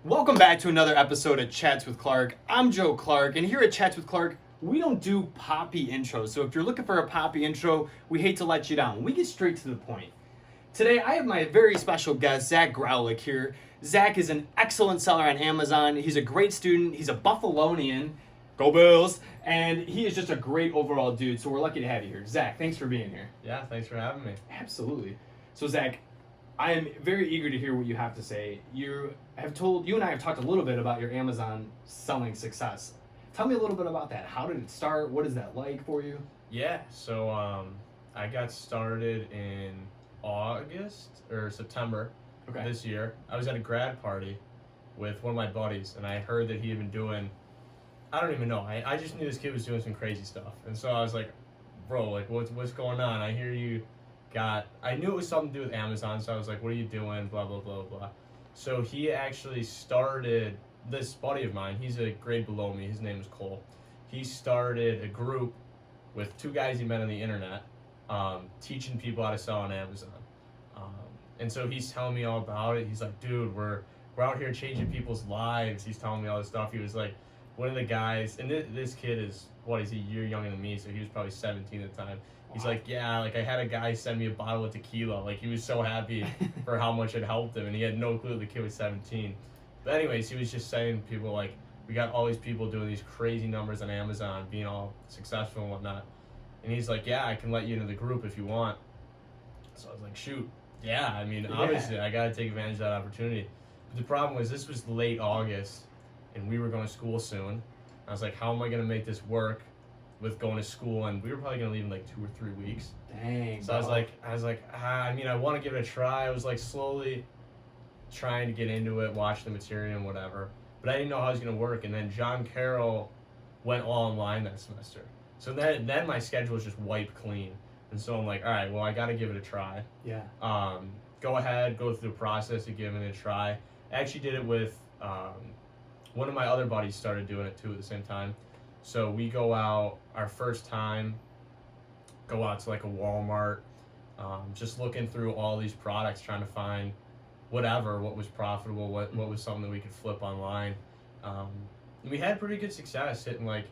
Welcome back to another episode of Chats with Clark. I'm Joe Clark, and here at Chats with Clark, we don't do poppy intros. So if you're looking for a poppy intro, we hate to let you down. We get straight to the point. Today, I have my very special guest, Zach Graulich, here. Zach is an excellent seller on Amazon. He's a great student. He's a Buffalonian. Go Bills! And he is just a great overall dude, so we're lucky to have you here. Zach, thanks for being here. Yeah, thanks for having me. Absolutely. So, Zach, I am very eager to hear what you have to say. You and I have talked a little bit about your Amazon selling success. Tell me a little bit about that. How did it start? What is that like for you? Yeah, so I got started in August or September this year. I was at a grad party with one of my buddies, and I heard that he had been doing, I don't even know, I just knew this kid was doing some crazy stuff. And so I was like, bro, like what's going on? I hear you I knew it was something to do with Amazon, so I was like, what are you doing? Blah, blah, blah, blah. So he actually started, this buddy of mine, he's a grade below me, his name is Cole. He started a group with two guys he met on the internet, teaching people how to sell on Amazon. And so he's telling me all about it. He's like, dude, we're out here changing people's lives. He's telling me all this stuff. He was like, one of the guys, and this kid is, he's a year younger than me, so he was probably 17 at the time. He's like, yeah, like I had a guy send me a bottle of tequila. Like he was so happy for how much it helped him, and he had no clue the kid was 17. But anyways, he was just saying to people like, we got all these people doing these crazy numbers on Amazon, being all successful and whatnot. And he's like, yeah, I can let you into the group if you want. So I was like, shoot, yeah. I mean, obviously, I got to take advantage of that opportunity. But the problem was this was late August, and we were going to school soon. I was like, how am I going to make this work with going to school? And we were probably going to leave in like 2 or 3 weeks. Dang. So I was like, I mean, I want to give it a try. I was like slowly trying to get into it, watch the material and whatever. But I didn't know how it was going to work. And then John Carroll went all online that semester. So then my schedule was just wiped clean. And so I'm like, all right, well, I got to give it a try. Yeah. Go ahead, go through the process of giving it a try. I actually did it with one of my other buddies started doing it too at the same time. So we go out our first time, go out to like a Walmart, just looking through all these products, trying to find what was profitable, what was something that we could flip online. And we had pretty good success hitting like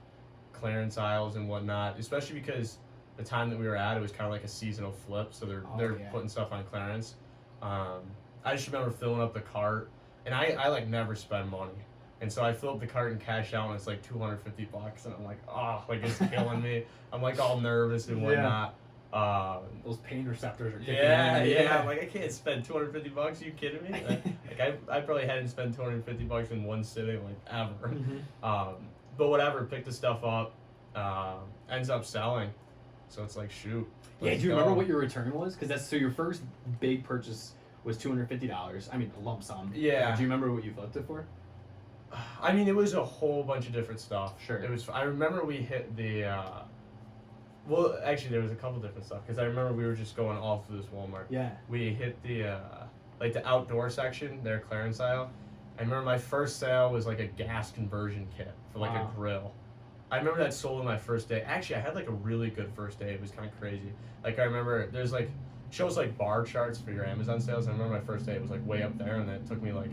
clearance aisles and whatnot, especially because the time that we were at, it was kind of like a seasonal flip, so they're putting stuff on clearance. I just remember filling up the cart, and I like never spend money. And so I fill up the cart and cash out, and it's like $250, and I'm like, oh, like it's killing me. I'm like all nervous and whatnot. Those pain receptors are kicking in. Yeah. I'm like, I can't spend $250. Are you kidding me? I probably hadn't spent $250 in one sitting like ever. Mm-hmm. But whatever, pick the stuff up, ends up selling. So it's like, shoot. Yeah, do you remember what your return was? Because so your first big purchase was $250. I mean, a lump sum. Yeah. Do you remember what you flipped it for? I mean, it was a whole bunch of different stuff. Sure. It was. I remember we hit the. Well, actually, there was a couple different stuff because I remember we were just going all through this Walmart. Yeah. We hit the like the outdoor section, their clearance aisle. I remember my first sale was like a gas conversion kit for like a grill. I remember that sold on my first day. Actually, I had like a really good first day. It was kind of crazy. Like I remember there's like shows like bar charts for your Amazon sales. I remember my first day it was like way up there, and then it took me like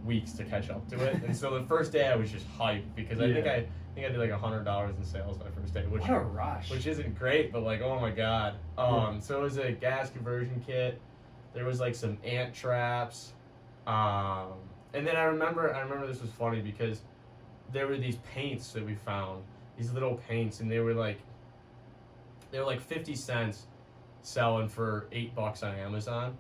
weeks to catch up to it. And so the first day I was just hyped because I think I did like $100 in sales my first day, which what a rush. Which isn't great, but like, oh my god. So it was a gas conversion kit. There was like some ant traps. And then I remember this was funny because there were these paints that we found, these little paints, and they were like 50 cents selling for $8 on Amazon.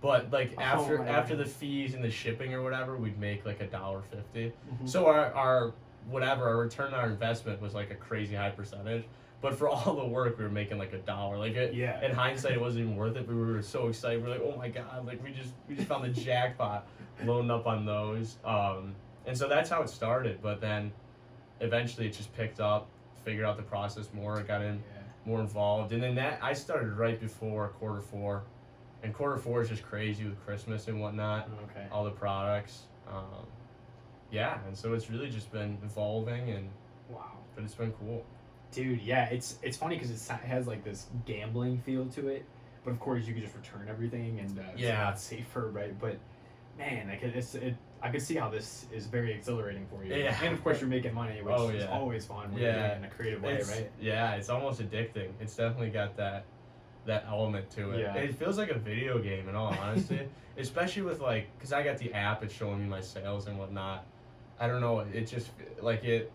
But like after the fees and the shipping or whatever, we'd make like $1.50. Mm-hmm. So our return on our investment was like a crazy high percentage. But for all the work, we were making like $1. Like in hindsight, it wasn't even worth it. But we were so excited. We were like, oh my god! Like we just found the jackpot, loading up on those. And so that's how it started. But then eventually, it just picked up. Figured out the process more. Got in more involved. And then I started right before Q4. And Q4 is just crazy with Christmas and whatnot. Okay. All the products. And so it's really just been evolving and but it's been cool. Dude, yeah, it's funny because it has like this gambling feel to it, but of course you can just return everything and it's a lot safer, right? But man, I could see how this is very exhilarating for you. Yeah. And of course, you're making money, which is always fun when you're doing it in a creative way, right? Yeah, it's almost addicting. It's definitely got that element to it. Yeah. It feels like a video game, in all honesty. Especially with like, because I got the app, it's showing me my sales and whatnot. I don't know, it just, like, it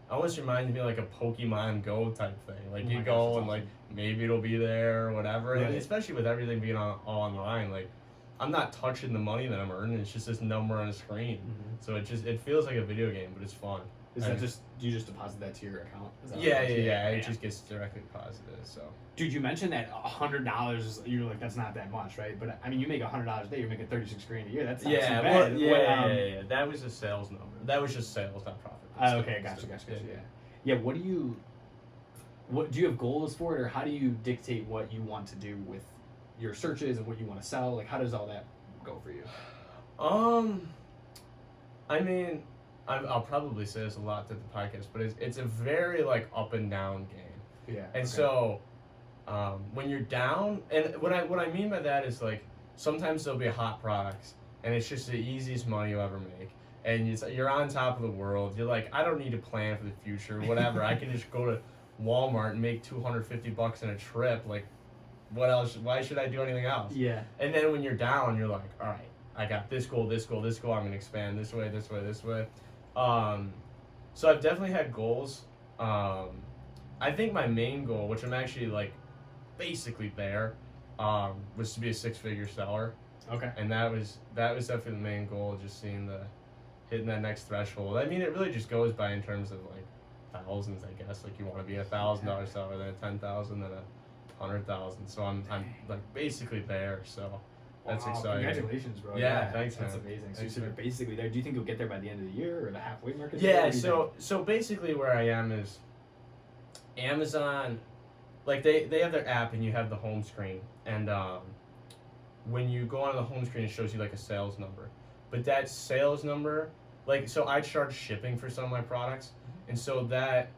almost reminds me of like a Pokemon Go type thing. Like, you go and like, maybe it'll be there or whatever. Right. And especially with everything being all online, like, I'm not touching the money that I'm earning, it's just this number on a screen. Mm-hmm. So it feels like a video game, but it's fun. Is that just, do you just deposit that to your account? Yeah. It just gets directly deposited, so. Dude, you mentioned that $100, you're like, that's not that much, right? But I mean, you make $100 a day, you're making $36,000 a year. That's not too bad. Yeah. That was a sales number. That was just sales, not profit. Okay, gotcha. Yeah, what do you have goals for it, or how do you dictate what you want to do with your searches and what you want to sell? Like, how does all that go for you? I mean, I'll probably say this a lot to the podcast, but it's a very like up and down game. Yeah. And so, when you're down, and what I mean by that is like sometimes there'll be hot products, and it's just the easiest money you'll ever make, and you're on top of the world. You're like, I don't need to plan for the future, whatever. I can just go to Walmart and make $250 in a trip. Like, what else? Why should I do anything else? Yeah. And then when you're down, you're like, all right, I got this goal, this goal, this goal. I'm gonna expand this way, this way, this way. So I've definitely had goals. I think my main goal, which I'm actually like basically there, was to be a 6-figure seller. Okay. And that was definitely the main goal, just hitting that next threshold. I mean, it really just goes by in terms of like thousands, I guess. Like, you want to be $1,000 seller, then a 10,000, then a 100,000. So I'm like basically there. So that's exciting. Congratulations, bro. Yeah, thanks, man. That's amazing. So you're basically there. Do you think you'll get there by the end of the year, or the halfway mark? Yeah. So basically, where I am is Amazon. Like, they have their app, and you have the home screen, and when you go on the home screen, it shows you like a sales number. But that sales number, like, so I charge shipping for some of my products, and so that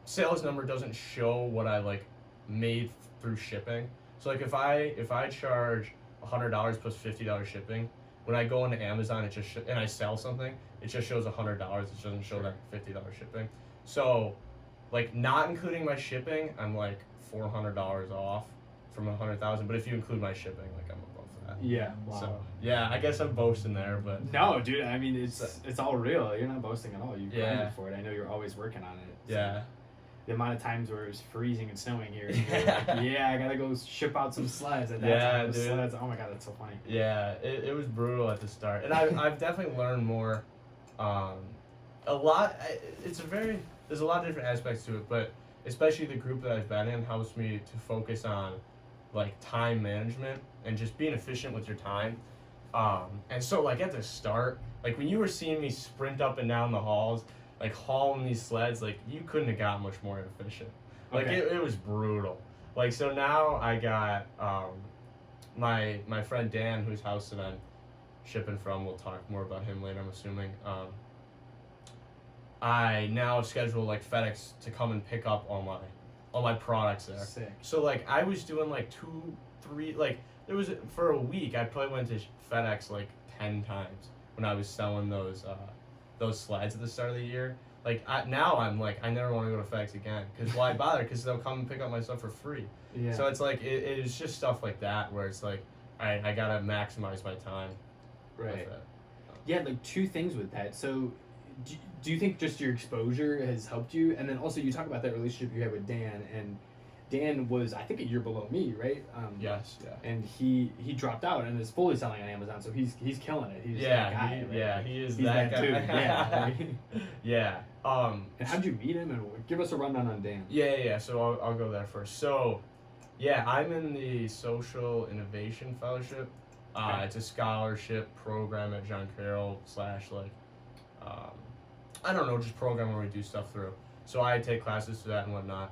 sales number doesn't show what I like made through shipping. So like, if I charge $100 plus $50 shipping, when I go into Amazon, it just and I sell something, it just shows $100. It doesn't show that $50 shipping. So, like, not including my shipping, I'm like $400 off from 100,000. But if you include my shipping, like, I'm above that. Yeah. Wow. So yeah, I guess I'm boasting there, but no, dude. I mean, it's all real. You're not boasting at all. You grinded for it. I know you're always working on it. So. Yeah. The amount of times where it's freezing and snowing here, and you're like, yeah, I gotta go ship out some sleds. At that time, dude. Sleds. Oh my god, that's so funny. Yeah, it was brutal at the start, and I've definitely learned more. A lot. There's a lot of different aspects to it, but especially the group that I've been in helps me to focus on like time management and just being efficient with your time. And so like at the start, like when you were seeing me sprint up and down the halls, like hauling these sleds, like you couldn't have got much more efficient. Like it was brutal. Like, so now I got my friend Dan, whose house that I'm shipping from. We'll talk more about him later, I'm assuming. I now schedule like FedEx to come and pick up all my products there. Sick. So like I was doing like 2, 3, like there was for a week I probably went to FedEx like 10 times when I was selling those sleds at the start of the year. Like now I'm like, I never want to go to FedEx again, because why bother? Because they'll come and pick up my stuff for free. Yeah. So it's like it is just stuff like that where it's like I gotta maximize my time. Right. With it. Yeah, like two things with that. So, do you think just your exposure has helped you? And then also you talk about that relationship you had with Dan, and Dan was, I think, a year below me, right? Yes. Yeah. And he dropped out and is fully selling on Amazon, so he's killing it. He's that guy, right? He is he's that guy. Too. Yeah. Yeah. And how'd you meet him? And give us a rundown on Dan. Yeah. So I'll go there first. So, yeah, I'm in the Social Innovation Fellowship. It's a scholarship program at John Carroll / like, I don't know, just program where we do stuff through. So I take classes through that and whatnot.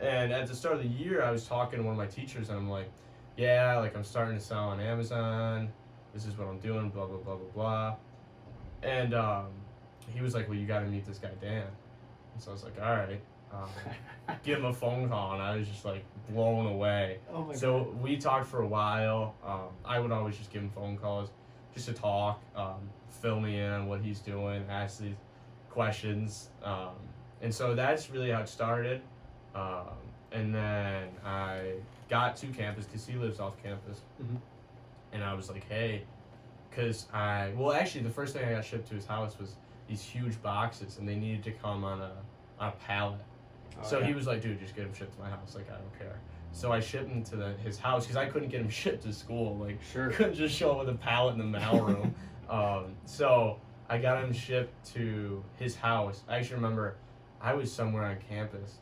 And at the start of the year, I was talking to one of my teachers, and I'm like, yeah, like I'm starting to sell on Amazon. This is what I'm doing, blah, blah, blah, blah, blah. And he was like, well, you got to meet this guy, Dan. And so I was like, all right. give him a phone call, and I was just like blown away. Oh my so God. we talked for a while. I would always just give him phone calls just to talk, fill me in on what he's doing, ask these questions. And so that's really how it started. And then I got to campus because he lives off campus. Mm-hmm. And I was like, hey, because actually the first thing I got shipped to his house was these huge boxes, and they needed to come on a pallet. So he was like, dude, just get him shipped to my house. Like, I don't care. So I shipped him to his house because I couldn't get him shipped to school. Like, Sure. Couldn't just show up with a pallet in the mailroom. So I got him shipped to his house. I actually remember I was somewhere on campus,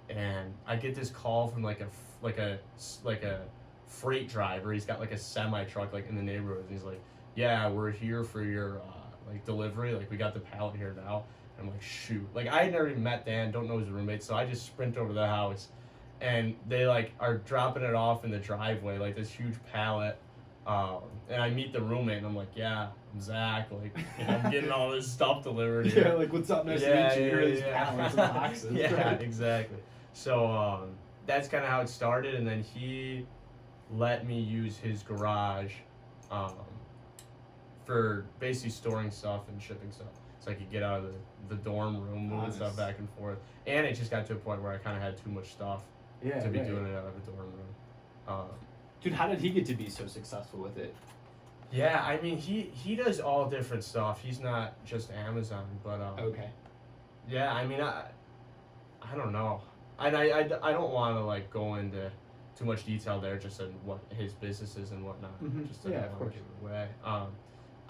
and I get this call from like a freight driver. He's got like a semi truck like in the neighborhood, and he's like, yeah, we're here for your like delivery. Like, we got the pallet here now. I'm like, shoot. Like, I had never even met Dan, don't know his roommate, so I just sprint over to the house, and they like are dropping it off in the driveway, like this huge pallet. And I meet the roommate, and I'm like, yeah, I'm Zach. Like, I'm getting all this stuff delivered here. Yeah, like, what's up? Nice to meet you. Here are these pallets and boxes. Yeah, right? Exactly. So that's kind of how it started, and then he let me use his garage for basically storing stuff and shipping stuff. So I could get out of the dorm room, moving stuff back and forth. And it just got to a point where I kind of had too much stuff to be doing it out of a dorm room. Dude, how did he get to be so successful with it? Yeah, I mean, he does all different stuff. He's not just Amazon, but okay. Yeah, I mean, I don't know. And I don't want to like go into too much detail there, just in what his business is and whatnot. Mm-hmm. Just to of course. Give it away.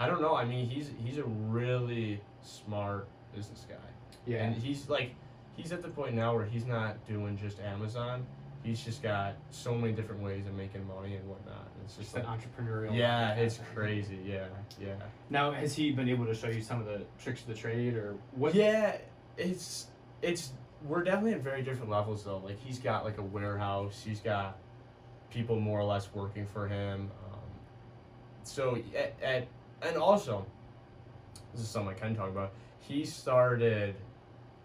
I don't know. I mean, he's a really smart business guy. Yeah. And he's at the point now where he's not doing just Amazon. He's just got so many different ways of making money and whatnot. It's just like, an entrepreneurial. Yeah, it's crazy. Yeah. Now, has he been able to show you some of the tricks of the trade, or what? Yeah, it's we're definitely at very different levels though. Like, he's got like a warehouse. He's got people more or less working for him. And also, this is something I can talk about. He started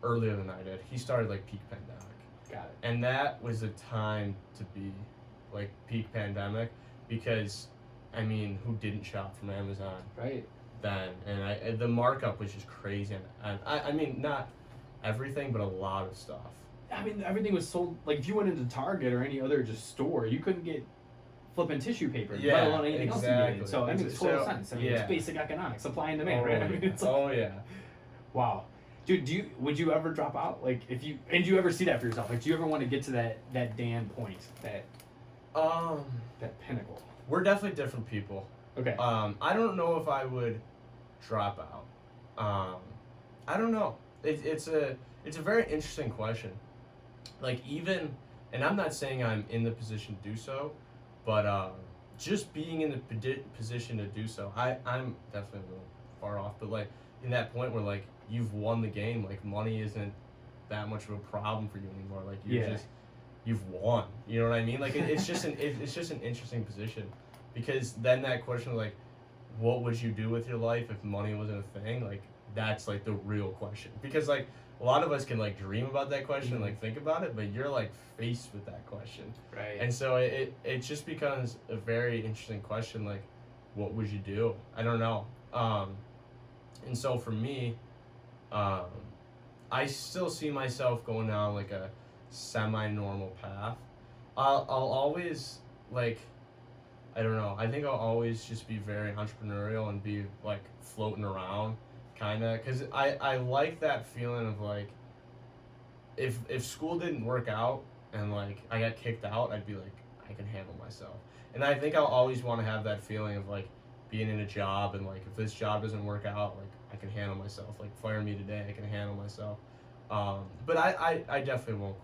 earlier than I did. He started like peak pandemic. Got it. And that was a time to be like peak pandemic, because I mean, who didn't shop from Amazon? Right. Then, and the markup was just crazy. And I mean, not everything, but a lot of stuff. I mean, everything was sold. Like, if you went into Target or any other just store, you couldn't get flipping tissue paper, let alone anything else you needed. So it makes total sense. I mean, it's basic economics, supply and demand, right? I mean, it's like, wow. Dude, would you ever drop out? Like, do you ever see that for yourself? Like, do you ever want to get to that Dan point, that pinnacle? We're definitely different people. Okay. I don't know if I would drop out. I don't know. It's a very interesting question. Like, even, and I'm not saying I'm in the position to do so, but just being in the position to do so, I'm definitely a little far off. But like, in that point where like you've won the game, like money isn't that much of a problem for you anymore. Like, you've won. You know what I mean? Like, it's just an interesting position, because then that question of like, what would you do with your life if money wasn't a thing? Like, that's like the real question, because like a lot of us can like dream about that question and like think about it, but you're like faced with that question, right? And so it just becomes a very interesting question, like, what would you do? I don't know. And so for me, I still see myself going down like a semi-normal path. I'll always, like, I don't know, I think I'll always just be very entrepreneurial and be like floating around, kind of, because I like that feeling of like, if school didn't work out and like I got kicked out, I'd be like, I can handle myself. And I think I'll always want to have that feeling of like being in a job, and like if this job doesn't work out, like I can handle myself. Like, fire me today, I can handle myself. But I definitely won't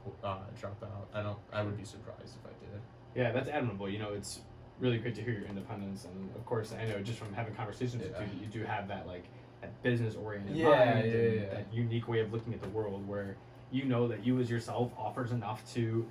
drop out. I would be surprised if I did. Yeah, that's admirable. You know, it's really great to hear your independence, and of course I know just from having conversations with you that you do have that like that business oriented mind, and that unique way of looking at the world, where you know that you as yourself offers enough to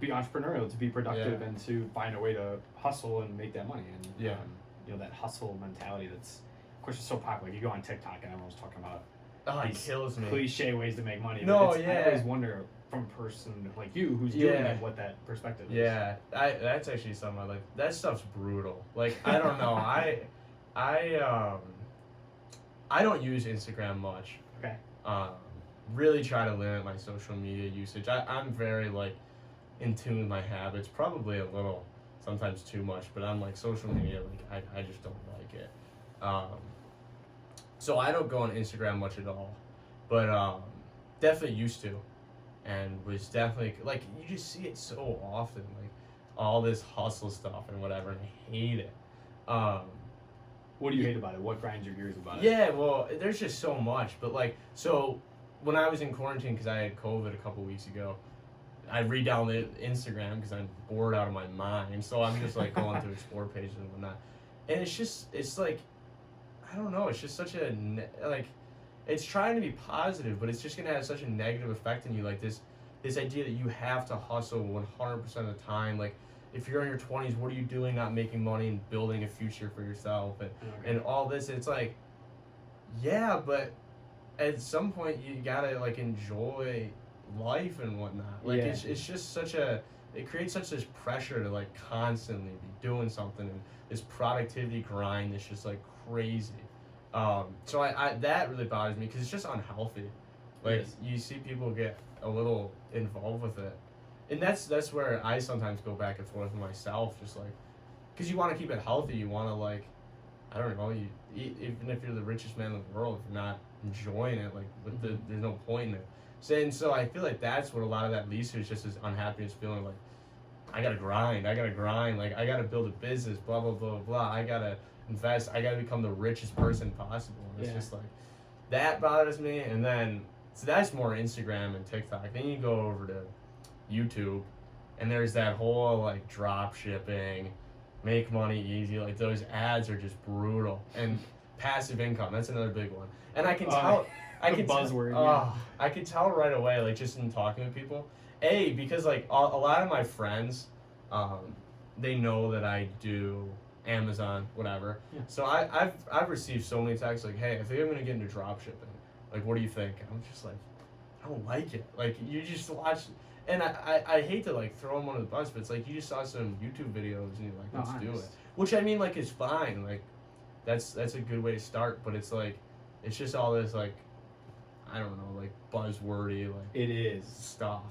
be entrepreneurial, to be productive, and to find a way to hustle and make that money. And you know, that hustle mentality that's, of course, it's so popular. You go on TikTok and everyone's talking about Oh, it kills me. Cliche ways to make money. No, I always wonder from a person like you who's doing it what that perspective is. Yeah, that's actually something I like. That stuff's brutal. Like, I don't know. I don't use Instagram much. Okay. Really try to limit my social media usage. I'm very like in tune with my habits. Probably a little, sometimes too much. But I'm like social media. Like I just don't like it. So I don't go on Instagram much at all. But definitely used to, and was definitely like you just see it so often, like all this hustle stuff and whatever, and I hate it. What do you hate about it? What grinds your gears about it? Yeah, well, there's just so much. But like, so when I was in quarantine because I had COVID a couple weeks ago, I re-downloaded Instagram because I'm bored out of my mind. So I'm just like going through explore pages and whatnot, and it's like, I don't know. It's just such a like, it's trying to be positive, but it's just gonna have such a negative effect on you. Like this idea that you have to hustle 100% of the time. Like, if you're in your 20s, what are you doing not making money and building a future for yourself and all this? It's like, yeah, but at some point you gotta like enjoy life and whatnot. Like it's just it creates such this pressure to like constantly be doing something, and this productivity grind that's just like crazy. So I that really bothers me because it's just unhealthy. Like you see people get a little involved with it. And that's where I sometimes go back and forth with myself, just like, because you want to keep it healthy. You want to like, I don't know, even if you're the richest man in the world, if you're not enjoying it, like, there's no point in it. So I feel like that's what a lot of that leads to, is just this unhappiness feeling like, I gotta grind, like I gotta build a business, blah blah blah blah. I gotta invest, I gotta become the richest person possible. And it's just like, that bothers me. And then so that's more Instagram and TikTok. Then you go over to YouTube, and there's that whole like drop shipping, make money easy. Like those ads are just brutal. And passive income, that's another big one. And I can tell, I can buzzword. I can tell right away, like just in talking to people. Because like a lot of my friends, they know that I do Amazon, whatever. Yeah. So I've received so many texts like, hey, I think I'm gonna get into drop shipping. Like, what do you think? And I'm just like, I don't like it. Like, you just watch. And I hate to like throw them under the bus, but it's like you just saw some YouTube videos and you're like, let's do it. Which I mean, like, is fine. Like, that's a good way to start. But it's like, it's just all this like, I don't know, like buzzwordy like it is stuff.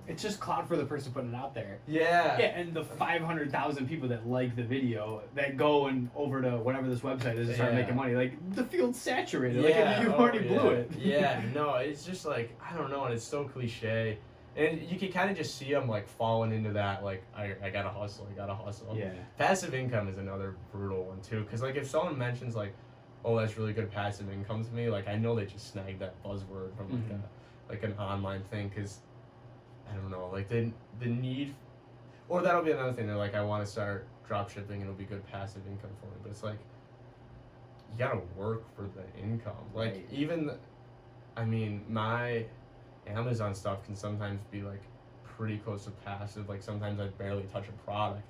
It's just clout for the person putting it out there. Yeah. Yeah, and the 500,000 people that like the video that go and over to whatever this website is and start making money. Like, the field's saturated. Yeah. Like, you already blew it. Yeah. No, it's just like, I don't know, and it's so cliche. And you can kind of just see them like falling into that, like, I gotta hustle. Yeah. Passive income is another brutal one too, because like if someone mentions like, oh, that's really good passive income to me, like I know they just snagged that buzzword from like an online thing, because I don't know, like the need, or that'll be another thing. They're like, I want to start drop shipping and it'll be good passive income for me, but it's like, you gotta work for the income. Like I mean, my Amazon stuff can sometimes be like pretty close to passive. Like sometimes I barely touch a product,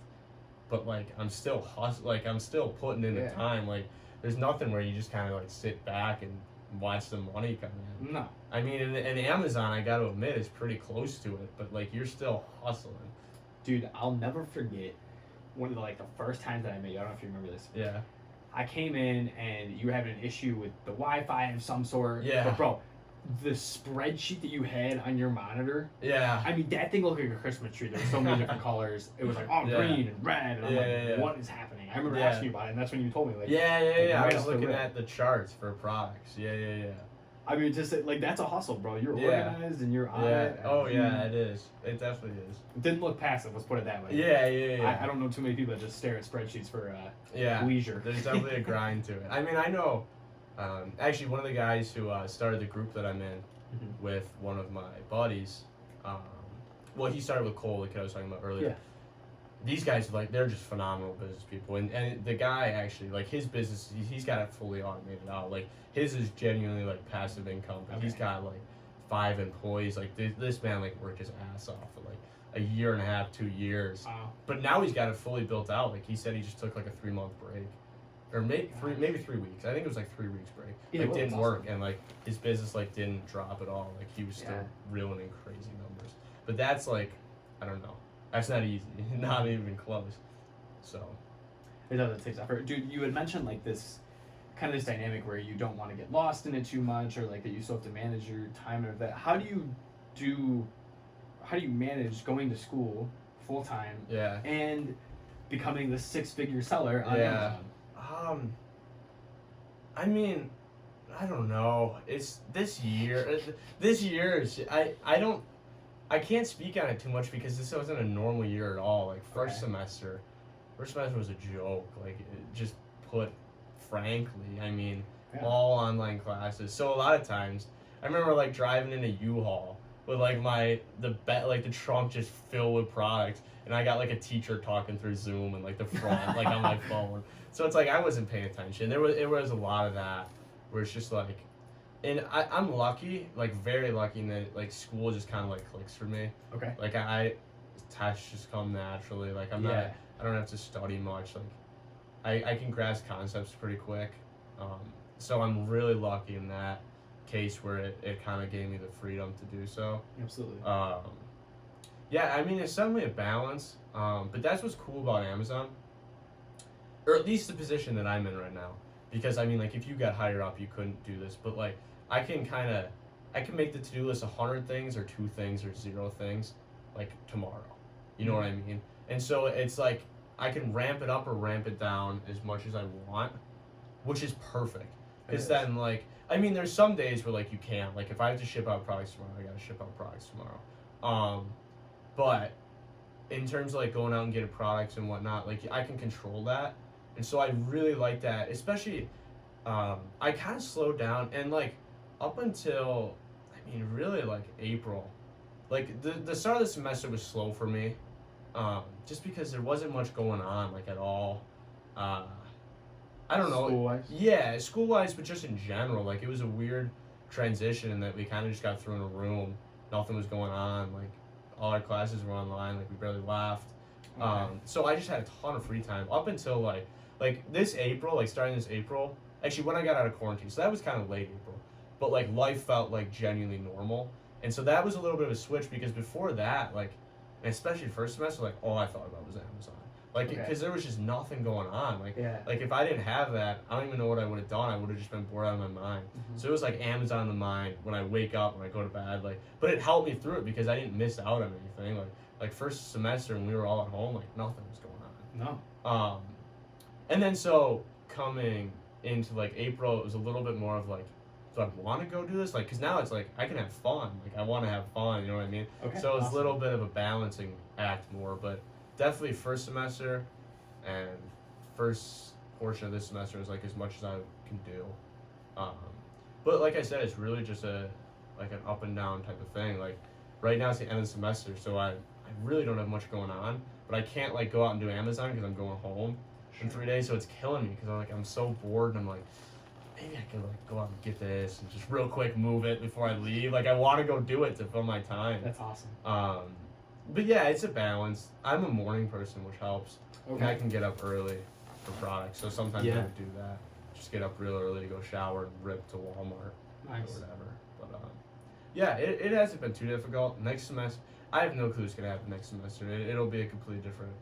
but like I'm still I'm still putting in the time. Like there's nothing where you just kind of like sit back and watch the money come in. No. I mean, and Amazon, I got to admit, is pretty close to it, but like you're still hustling. Dude, I'll never forget one of the first times that I met you. I don't know if you remember this. Yeah. I came in and you were having an issue with the Wi-Fi of some sort. Yeah. But bro, the spreadsheet that you had on your monitor. Yeah. I mean, that thing looked like a Christmas tree. There were so many different colors. It was like green and red, and I'm like, what is happening? I remember asking you about it, and that's when you told me. Like, I was looking at the charts for products. Yeah. I mean, just like that's a hustle, bro. You're organized and you're on it. Oh yeah, it is. It definitely is. It didn't look passive. Let's put it that way. Yeah. I don't know too many people that just stare at spreadsheets for leisure. There's definitely a grind to it. I mean, I know. Actually, one of the guys who started the group that I'm in with one of my buddies. Well, he started with Cole, the kid I was talking about earlier. Yeah. These guys, like, they're just phenomenal business people. And the guy, actually, like, his business, he's got it fully automated out. Like, his is genuinely, like, passive income. But he's got, like, 5 employees. Like, this man, like, worked his ass off for, like, a year and a half, 2 years. Wow. But now he's got it fully built out. Like, he said he just took, like, a 3-month break. or maybe 3 weeks. I think it was like 3 weeks break. Yeah, like didn't awesome. work, and like his business like didn't drop at all. Like he was still reeling in crazy numbers. But that's like, I don't know. That's not easy. Not even close. So. It does. It takes effort, dude. You had mentioned like this this dynamic where you don't want to get lost in it too much, or like that you still have to manage your time and that. How do you manage going to school full time? Yeah. And becoming the 6-figure seller on Amazon? I mean, I don't know. It's this year. This year is I can't speak on it too much because this wasn't a normal year at all. Like first semester was a joke. Like it just put frankly, I mean, all online classes. So a lot of times, I remember like driving in a U-Haul with like the trunk just filled with products, and I got like a teacher talking through Zoom and like the front like on my phone. So it's like I wasn't paying attention. It was a lot of that where it's just like, and I'm lucky, like very lucky, that like school just kind of like clicks for me. Okay. Like tests just come naturally. Like I don't have to study much. Like I can grasp concepts pretty quick. So I'm really lucky in that case where it kind of gave me the freedom to do so. Absolutely. Yeah, I mean, it's definitely a balance. But that's what's cool about Amazon, or at least the position that I'm in right now. Because I mean, like if you got higher up, you couldn't do this. But like I can make the to-do list 100 things or 2 things or 0 things, like tomorrow. You know what I mean? And so it's like I can ramp it up or ramp it down as much as I want, which is perfect. Because then like, I mean, there's some days where like you can't. Like if I have to ship out products tomorrow, I gotta ship out products tomorrow. But in terms of like going out and getting products and whatnot, like I can control that. And so I really like that, especially I kind of slowed down, and like up until, I mean, really like April, like the start of the semester was slow for me, just because there wasn't much going on like at all. I don't know. School-wise? Yeah, school-wise, but just in general, like it was a weird transition in that we kind of just got thrown in a room, nothing was going on, like all our classes were online, like we barely left. So I just had a ton of free time up until like this April, like starting this April, actually when I got out of quarantine, so that was kind of late April, but like life felt like genuinely normal. And so that was a little bit of a switch, because before that, like, and especially first semester, like all I thought about was Amazon. Like, because there was just nothing going on. Like, like if I didn't have that, I don't even know what I would have done. I would have just been bored out of my mind. So it was like Amazon in the mind when I wake up, when I go to bed. Like, but it helped me through it because I didn't miss out on anything. Like first semester when we were all at home, like nothing was going on. No. And then so coming into like April, it was a little bit more of like, do I want to go do this? Like, because now it's like I can have fun. Like I want to have fun. You know what I mean? Okay. So it's a little bit of a balancing act more, but definitely first semester and first portion of this semester is like as much as I can do. But like I said, it's really just an up and down type of thing. Like right now it's the end of the semester, so I really don't have much going on, but I can't like go out and do Amazon because I'm going home in 3 days, so it's killing me because I'm so bored, and I'm like, maybe I could like go out and get this and just real quick move it before I leave. Like I want to go do it to fill my time. That's awesome. But yeah, it's a balance. I'm a morning person, which helps. And I can get up early for products, so sometimes I would do that. Just get up real early, go shower, and rip to Walmart or whatever. But yeah, it hasn't been too difficult. Next semester, I have no clue what's gonna happen next semester. It'll be a completely different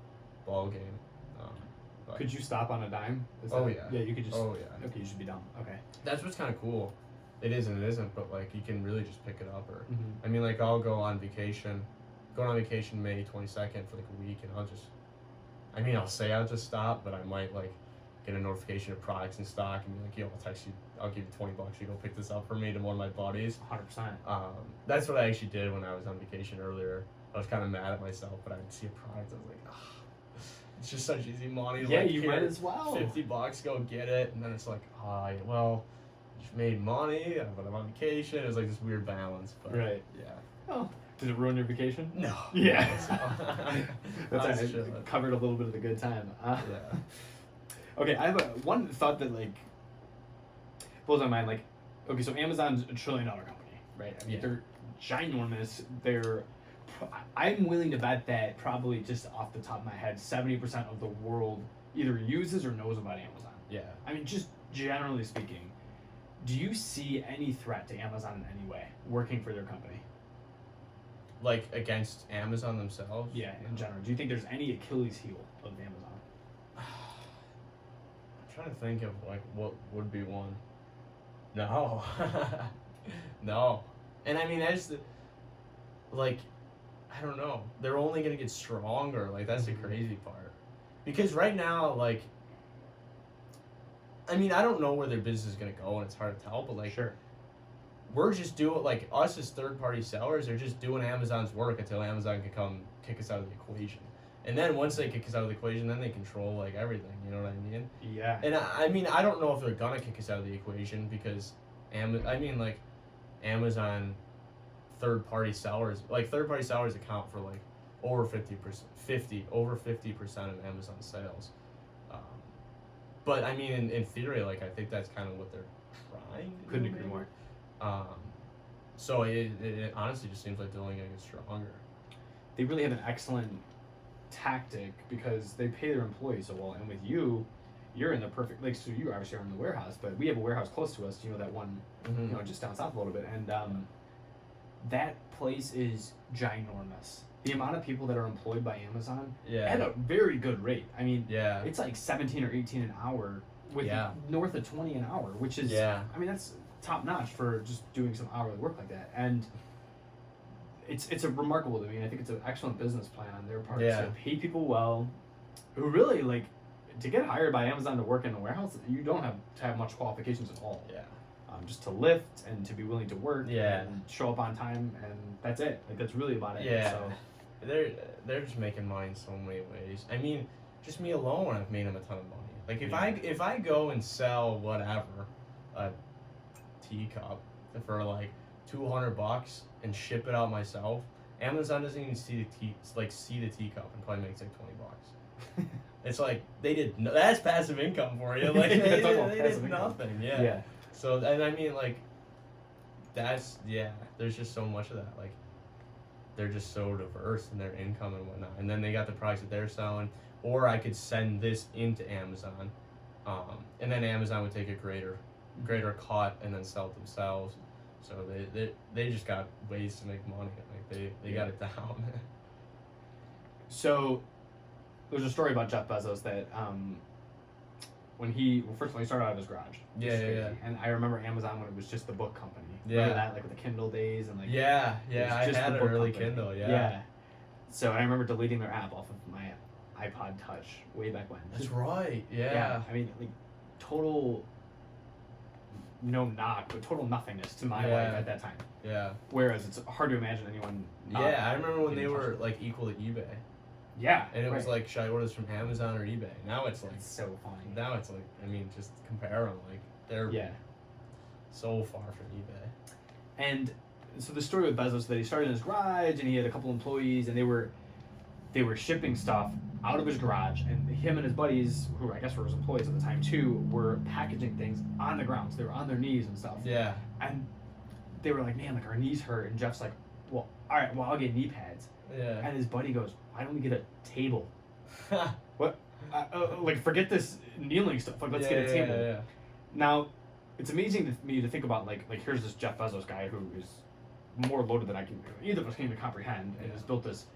ball game. Could you stop on a dime? Yeah. Yeah, you could just. Oh yeah. Okay, you should be done. Okay. That's what's kind of cool. It is and it isn't, but like you can really just pick it up. Or I mean, like I'll go on vacation. Going on vacation May 22nd for like a week, and I'll say I'll just stop, but I might like get a notification of products in stock and be like, yo, I'll text you, I'll give you $20, you go pick this up for me, to one of my buddies. 100%. That's what I actually did when I was on vacation earlier. I was kind of mad at myself, but I'd see a product, I was like, it's just such easy money. Yeah, like, you might as well. $50, go get it, and then it's like, well, just made money, but I'm on vacation. It was like this weird balance. But, right. Yeah. Oh. Did it ruin your vacation? No. Yeah. That's actually covered a little bit of the good time. Yeah. Okay, I have one thought that like blows my mind. Like, okay, so Amazon's $1 trillion company, right? I mean, they're ginormous. I'm willing to bet that probably just off the top of my head, 70% of the world either uses or knows about Amazon. Yeah. I mean, just generally speaking, do you see any threat to Amazon in any way working for their company? Like against Amazon themselves? Yeah, in general. Do you think there's any Achilles heel of Amazon? I'm trying to think of like what would be one. No. No. And I mean, like, I don't know. They're only gonna get stronger. Like, that's the crazy part. Because right now, like, I mean, I don't know where their business is gonna go, and it's hard to tell. But like, Sure. we're just doing, like, us as third-party sellers are just doing Amazon's work until Amazon can come kick us out of the equation. And then once they kick us out of the equation, then they control like everything. You know what I mean? Yeah. And I mean, I don't know if they're gonna kick us out of the equation because Amazon third-party sellers account for like over 50% of Amazon sales. But I mean, in theory, like I think that's kind of what they're trying to Couldn't do, agree maybe. more. So it honestly just seems like they're only gonna get stronger. They really have an excellent tactic because they pay their employees so well, and with you, you're in the perfect, like, so you obviously are in the warehouse, but we have a warehouse close to us, you know, that one, you know, just down south a little bit, and that place is ginormous. The amount of people that are employed by Amazon at a very good rate. I mean, it's like 17 or 18 an hour with north of 20 an hour, which is, I mean, that's top notch for just doing some hourly work like that. And it's a remarkable to me. I think it's an excellent business plan on their part to pay people well, who really, like, to get hired by Amazon to work in a warehouse, you don't have to have much qualifications at all. Just to lift and to be willing to work and show up on time, and that's it. Like, that's really about it. So they're just making money in so many ways. I mean, just me alone, I've made them a ton of money. Like if I go and sell whatever, a teacup for like $200 and ship it out myself, Amazon doesn't even see the teacup and probably makes like $20. It's like that's passive income for you. Like they did nothing. Yeah. So and I mean, like, there's just so much of that. Like, they're just so diverse in their income and whatnot. And then they got the products that they're selling, or I could send this into Amazon, and then Amazon would take a greater cut and then sell it themselves. So they just got ways to make money. Like they got it down. So there's a story about Jeff Bezos that first of all, he started out of his garage. And I remember Amazon when it was just the book company. Remember that, like with the Kindle days and like. I had an early Kindle. So I remember deleting their app off of my iPod Touch way back when. That's right. Yeah. I mean, like, total. No knock, but total nothingness to my life at that time. Yeah. Whereas it's hard to imagine anyone. I remember when they were like equal to eBay. Yeah. And it was like, should I order this from Amazon or eBay? Now it's like. It's so funny. Now it's like, I mean, just compare them. Like, they're so far from eBay. And so the story with Bezos that he started in his garage and he had a couple employees and they were shipping stuff out of his garage, and him and his buddies, who I guess were his employees at the time too, were packaging things on the ground. So they were on their knees and stuff. Yeah. And they were like, man, like, our knees hurt. And Jeff's like, well, all right, well, I'll get knee pads. Yeah. And his buddy goes, why don't we get a table? What? Like, forget this kneeling stuff. Like, let's get a table. Yeah. Now, it's amazing to me to think about, like here's this Jeff Bezos guy who is more loaded than either of us can even comprehend, and has built this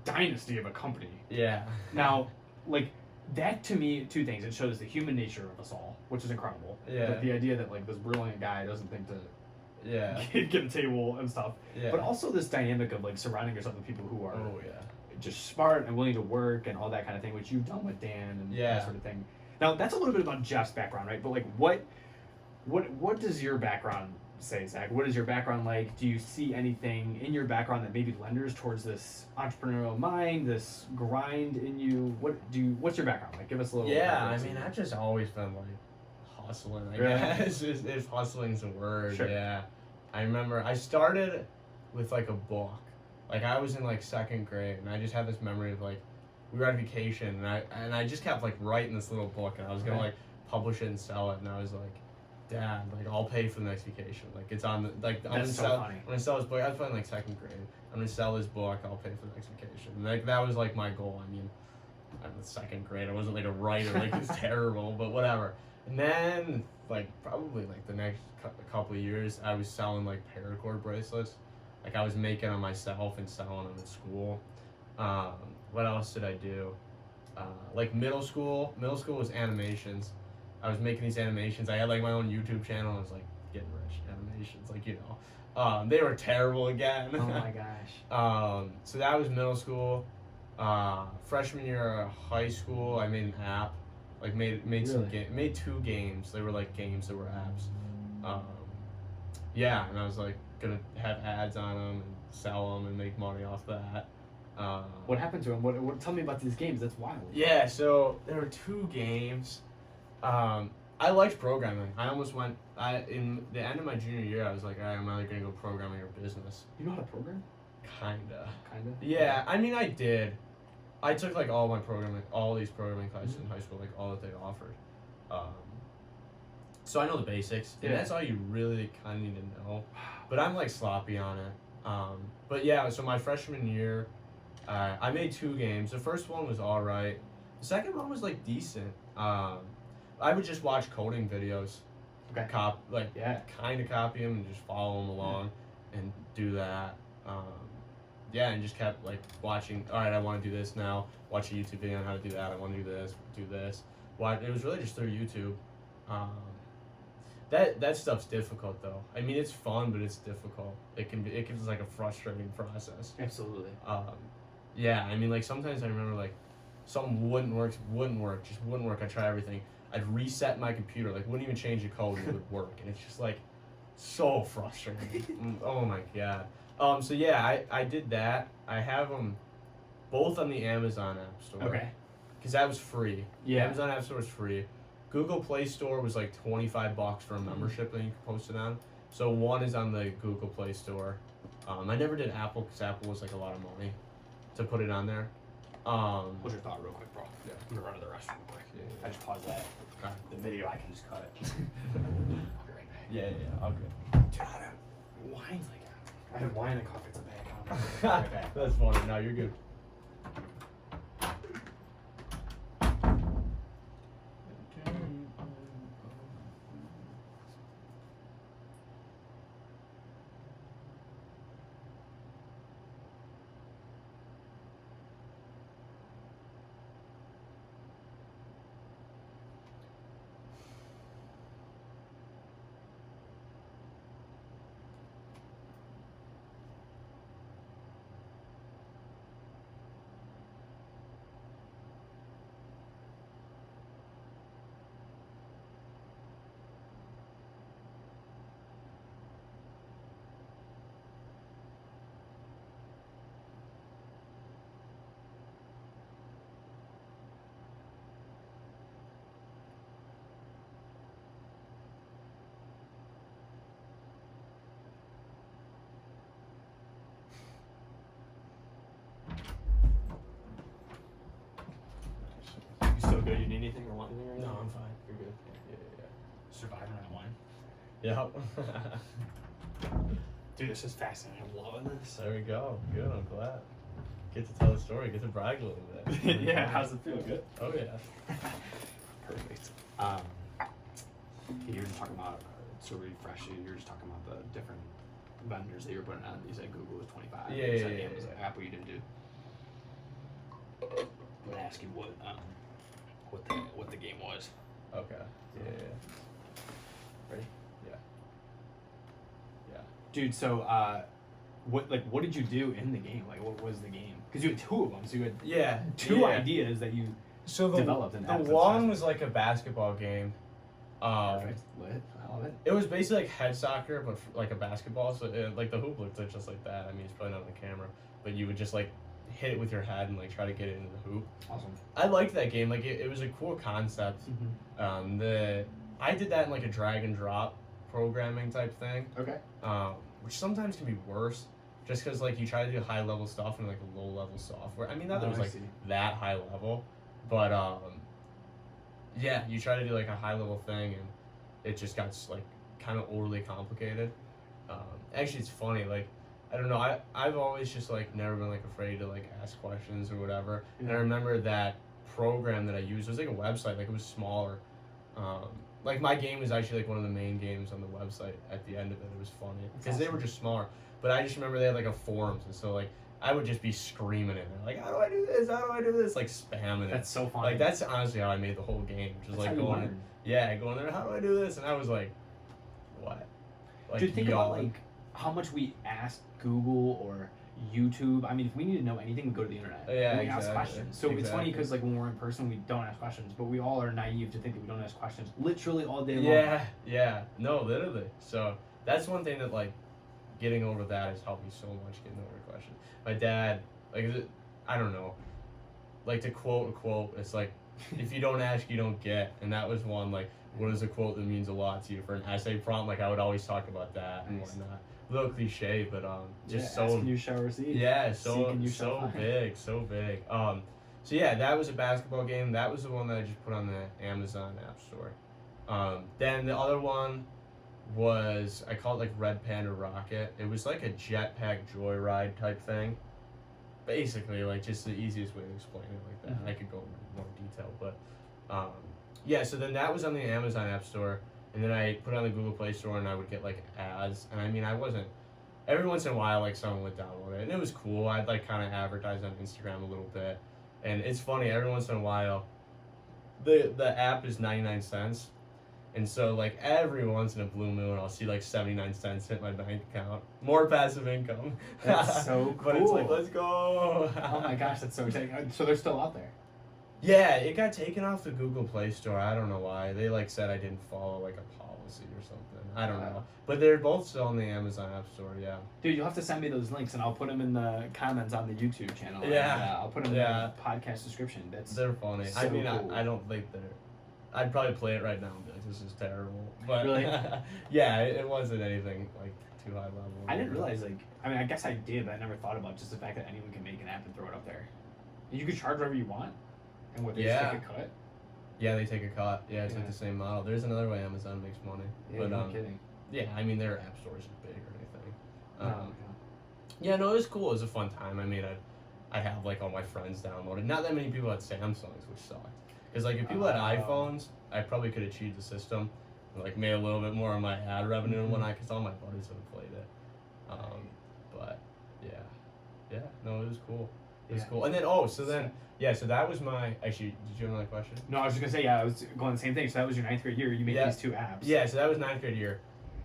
dynasty of a company. Yeah. Now, like, that to me, two things. It shows the human nature of us all, which is incredible. Yeah. Like, the idea that, like, this brilliant guy doesn't think to get a table and stuff. Yeah. But also this dynamic of, like, surrounding yourself with people who are just smart and willing to work and all that kind of thing, which you've done with Dan and that sort of thing. Now, that's a little bit about Jeff's background, right? But, like, what does your background say, Zach? What is your background like? Do you see anything in your background that maybe lenders towards this entrepreneurial mind, this grind in you? What's your background like? Give us a little. I mean, I've just always been like hustling. I guess if hustling's a word. Sure. Yeah. I remember I started with like a book. Like, I was in like second grade, and I just had this memory of, like, we were on vacation, and I just kept like writing this little book, and I was gonna like publish it and sell it, and I was like, Dad, like, I'll pay for the next vacation. Like, it's on the, like, I'm gonna sell this book. I was in like second grade. I'm gonna sell this book. I'll pay for the next vacation. And, like, that was like my goal. I mean, I'm in 2nd grade. I wasn't like a writer, like it's terrible, but whatever. And then like probably like the next couple of years, I was selling like paracord bracelets. Like I was making them myself and selling them in school. What else did I do? Like middle school was animations. I was making these animations. I had like my own YouTube channel. I was like getting rich animations, like they were terrible again. Oh my gosh. So that was middle school. Freshman year of high school, I made an app. Like made made 2 games. They were like games that were apps. Yeah, and I was like gonna have ads on them and sell them and make money off that. What happened to him? What? Tell me about these games. That's wild. Yeah, so there were 2 games. I liked programming. I almost went. In the end of my junior year, I was like, I'm either gonna go programming or business. You know how to program? Kinda. Kinda. Yeah, I mean, I did. I took like all these programming classes in high school, like all that they offered. So I know the basics, and that's all you really kind of need to know. But I'm like sloppy on it. But yeah, so my freshman year, I made 2 games. The first one was all right. The second one was like decent. I would just watch coding videos, kind of copy them and just follow them along, and do that. And just kept like watching. All right, I want to do this now. Watch a YouTube video on how to do that. I want to do this. It was really just through YouTube. That stuff's difficult though. I mean, it's fun, but it's difficult. It can be like a frustrating process. Absolutely. I mean, like sometimes I remember like something wouldn't work. I try everything. I'd reset my computer, like wouldn't even change the code and it would work, and it's just like so frustrating. Oh my god. So yeah, I did that. I have them both on the Amazon App Store. Okay. Because that was free. Yeah. Amazon App Store was free. Google Play Store was like $25 for a membership that you could post it on. So one is on the Google Play Store. I never did Apple because Apple was like a lot of money to put it on there. What's your thought real quick, bro? Yeah. I'm gonna run to the restroom real quick. Yeah. I just paused that. Okay. The video, I can just cut it. I'll be right back. Yeah, all good. Dude, I have wine like I have wine and coffee. It's a bad combo. Right back. That's funny. No, you're good. You still good? You need anything or want anything right now? No, I'm fine. You're good. Yeah. Surviving that wine. Yep. Dude, this is fascinating. I'm loving this. There we go. Good. I'm glad. Get to tell the story. Get to brag a little bit. Yeah, how's it feel? Good? Oh yeah. Perfect. You were just talking about, to refresh you were just talking about the different vendors that you were putting on. You said Google was 25. Yeah, You said yeah. Amazon, Apple you didn't do. I'm gonna ask you what the game was. Okay. Yeah. Ready? Yeah. Dude, so what did you do in the game? Like, what was the game? Because you had 2 of them, so you had two ideas that you developed. And the one was like a basketball game. Perfect. Lit. I love it. It was basically like head soccer, but like a basketball. So like the hoop looked just like that. I mean, it's probably not on the camera, but you would just like hit it with your head and like try to get it into the hoop. Awesome. I liked that game. Like it was a cool concept. Mm-hmm. I did that in like a drag and drop programming type thing. Okay. Which sometimes can be worse, just because like you try to do high level stuff in like a low level software. I mean, not that it was like that high level, but yeah, you try to do like a high level thing and it just got like kind of overly complicated. Actually, it's funny. Like I don't know. I've always just like never been like afraid to like ask questions or whatever. And I remember that program that I used. It was like a website, like it was smaller. Like my game was actually like one of the main games on the website at the end of it. It was funny because they were just smaller. But I just remember they had like a forums, and so like I would just be screaming in there, like, how do I do this? How do I do this? Like spamming it. That's so funny. Like that's honestly how I made the whole game. Just that's like going there, how do I do this? And I was like, what? Like, dude, think about like how much we asked Google or YouTube. I mean, if we need to know anything, we go to the internet. Yeah, and we exactly. ask questions. So it's funny because like when we're in person, we don't ask questions, but we all are naive to think that we don't ask questions literally all day long. Yeah, no, literally. So that's one thing that like getting over that has helped me so much. Getting over questions. My dad, like, I don't know, like to quote a quote. It's like, if you don't ask, you don't get. And that was one, like, what is a quote that means a lot to you for an essay prompt? Like I would always talk about that and whatnot. A little cliche, but just so. Asking you shall receive. Yeah, so big. So yeah, that was a basketball game. That was the one that I just put on the Amazon App Store. Then the other one was, I call it like Red Panda Rocket. It was like a jetpack joyride type thing. Basically, like just the easiest way to explain it like that. Mm-hmm. I could go into more detail, but yeah. So then that was on the Amazon App Store. And then I put it on the Google Play Store, and I would get like ads. And I mean, I wasn't. Every once in a while, like someone would download it, and it was cool. I'd like kind of advertise on Instagram a little bit, and it's funny. Every once in a while, the app is 99 cents, and so like every once in a blue moon, I'll see like 79 cents hit my bank account. More passive income. That's so cool. But it's like, let's go. Oh my gosh, that's so exciting. So they're still out there. Yeah, it got taken off the Google Play Store. I don't know why. They like said I didn't follow like a policy or something. I don't know. But they're both still on the Amazon App Store, yeah. Dude, you'll have to send me those links and I'll put them in the comments on the YouTube channel. Yeah. And, I'll put them in the podcast description. They're funny. So I mean, cool. I don't think they're... I'd probably play it right now and be like, this is terrible. But really? Yeah, it wasn't anything like too high level. I didn't realize, like, I mean, I guess I did, but I never thought about just the fact that anyone can make an app and throw it up there. You could charge whatever you want. And what, they just take a cut? Yeah, they take a cut. Yeah, it's like the same model. There's another way Amazon makes money. Yeah, but, no kidding. Yeah, I mean, their app stores are big or anything. Yeah, no, it was cool. It was a fun time. I mean, I have, like, all my friends downloaded. Not that many people had Samsungs, which sucked. Because, like, if people had iPhones, I probably could have cheated the system and, like, made a little bit more on my ad revenue and whatnot, because all my buddies would have played it. But, yeah, no, it was cool. It was cool. And then, so that was my... Actually, did you have another question? No, I was just going to say, I was going the same thing. So that was your 9th grade year. You made these two apps. Yeah, so that was 9th grade year.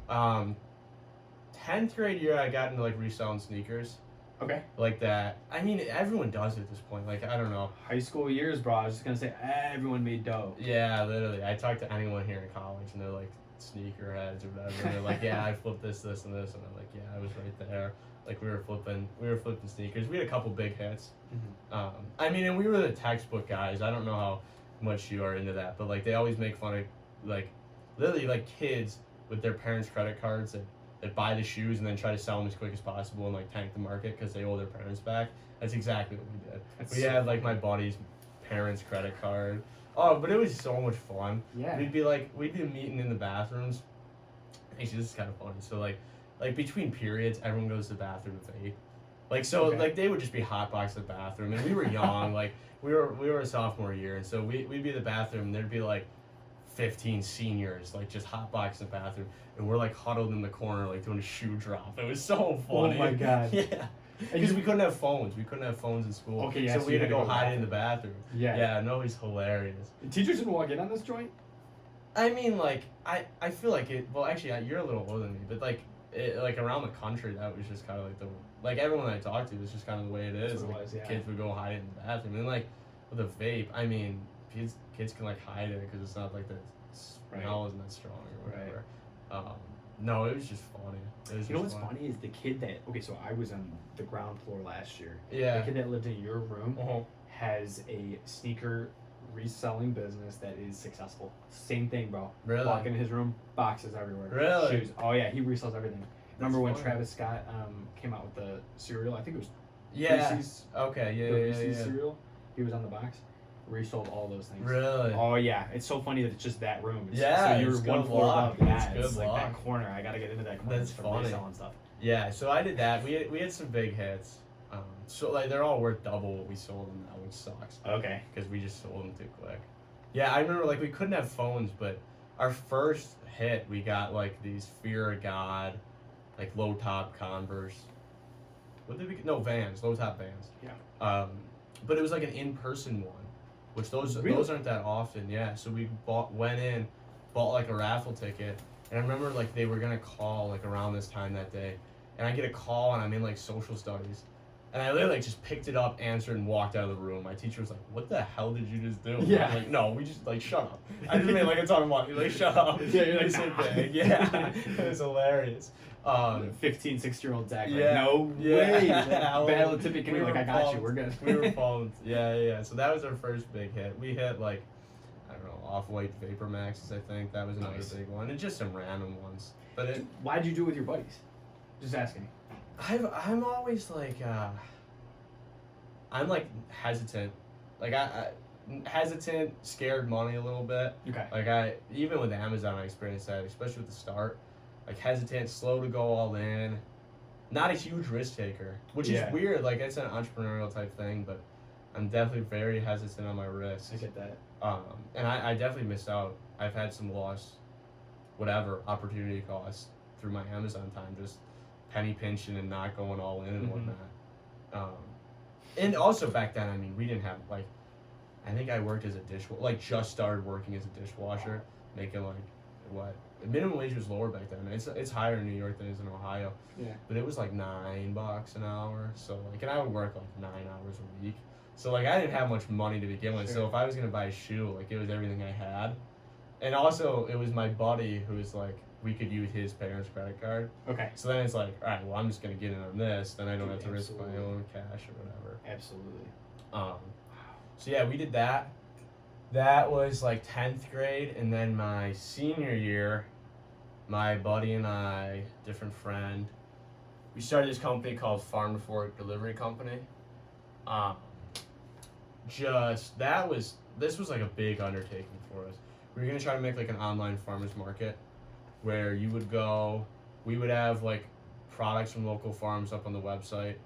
10th grade year, I got into, like, reselling sneakers. Okay. Like that. I mean, everyone does it at this point. Like, I don't know. High school years, bro. I was just going to say, everyone made dough. Yeah, literally. I talk to anyone here in college, and they're like, sneakerheads or whatever. And they're like, yeah, I flipped this, and this. And I'm like, yeah, I was right there. Like, we were flipping sneakers. We had a couple big hits. Mm-hmm. I mean, and we were the textbook guys. I don't know how much you are into that, but like they always make fun of like literally like kids with their parents' credit cards that buy the shoes and then try to sell them as quick as possible and like tank the market because they owe their parents back. That's exactly what we did. We had like my buddy's parents' credit card. Oh, but it was so much fun. Yeah. We'd be meeting in the bathrooms. Actually, this is kind of funny. So like between periods, everyone goes to the bathroom with vape. Like so, like they would just be hotbox the bathroom, and we were young, like we were a sophomore year, and so we'd be in the bathroom, and there'd be like 15 seniors, like just hotbox the bathroom, and we're like huddled in the corner, like doing a shoe drop. It was so funny. Oh my god. Yeah. Because we couldn't have phones. We couldn't have phones in school. Okay, yeah. So we had to go hide in the bathroom. Yeah. Yeah. No, he's hilarious. Teachers didn't walk in on this joint. I mean, like I feel like it. Well, actually, you're a little older than me, but like around the country, that was just kind of like everyone I talked to, it's just kind of the way it is. Like, kids would go hide in the bathroom, and like with a vape, I mean, kids can like hide it because it's not like the smell isn't that strong or whatever. No, it was just funny. You know what's funny is the kid that so I was on the ground floor last year. Yeah. The kid that lived in your room has a sneaker reselling business that is successful. Same thing, bro. Really? Walk into his room, boxes everywhere. Really? Shoes. Oh yeah, he resells everything. Remember when Travis Scott came out with the cereal? I think it was Reese's. Okay, the Reese's cereal. He was on the box. Resold all those things. Really? Oh yeah, it's so funny that it's just that room. So you're one floor up. Yeah, it's like that corner. I gotta get into that corner. That's funny. Reselling stuff. Yeah, so I did that. We had some big hits. So like they're all worth double what we sold them now, which sucks. Okay. Because we just sold them too quick. Yeah, I remember like we couldn't have phones, but our first hit we got like these Fear of God, like low top Converse. What did we get? No, Vans, low top Vans. Yeah. But it was like an in person one, which those aren't that often. Yeah, so we went in, bought like a raffle ticket, and I remember like they were gonna call like around this time that day, and I get a call and I'm in like social studies. And I literally like just picked it up, answered, and walked out of the room. My teacher was like, "What the hell did you just do?" Yeah. I'm like, "No, we just like shut up." I just made like a ton of money. Like, shut up. Yeah, you're like, Sit nah. back. Yeah, it was hilarious. 15, 16-year-old Zach. Like, Yeah. no Yeah. way. Yeah. Battle of tipping. We Like, were I got you. pumped. We're good. We were pumped. Yeah. So that was our first big hit. We hit like, I don't know, Off-White Vapor Maxes. I think that was another Nice. big one, and just some random ones. But it, Why'd you do it with your buddies? Just asking. I'm always like, I'm like hesitant, like I hesitant, scared money a little bit. Okay. Like even with Amazon, I experienced that, especially with the start. Like hesitant, slow to go all in, not a huge risk taker, which is weird. Like it's an entrepreneurial type thing, but I'm definitely very hesitant on my risks. I get that. And I definitely missed out. I've had some loss, whatever opportunity cost through my Amazon time, just penny pinching and not going all in and whatnot. And also back then, I mean, we didn't have like, I think I worked as a just started working as a dishwasher, making like, what? The minimum wage was lower back then. It's higher in New York than it is in Ohio. Yeah. But it was like $9 an hour. So like, and I would work like 9 hours a week. So like, I didn't have much money to begin with. Sure. So if I was gonna buy a shoe, like it was everything I had. And also, it was my buddy who was like, we could use his parents' credit card. Okay. So then it's like, all right, well, I'm just gonna get in on this. Then I don't have to risk my Absolutely. own cash or whatever. Absolutely. So yeah, we did that. That was like 10th grade, and then my senior year, my buddy and I, different friend, we started this company called Farm to Fork Delivery Company. This was like a big undertaking for us. We were gonna try to make like an online farmers market where you would go, we would have like products from local farms up on the website.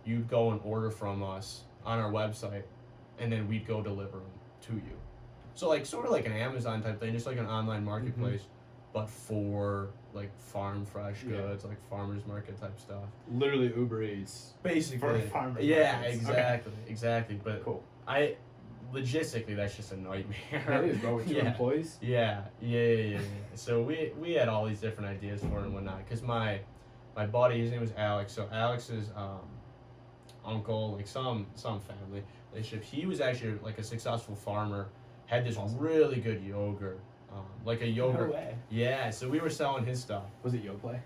You'd go and order from us on our website, and then we'd go deliver them to you. So like sort of like an Amazon type thing, just like an online marketplace, but for like farm fresh goods, like farmers market type stuff. Literally Uber Eats. Basically. For farmers Yeah, markets. exactly. But Cool. logistically, that's just a nightmare. That is, bro, with 2 employees. Yeah. So we had all these different ideas for it and whatnot. Because my buddy, his name was Alex. So Alex's uncle, like some family relationship, he was actually like a successful farmer. Had this really good yogurt, like a yogurt. No way. Yeah. So we were selling his stuff. Was it Yoplait?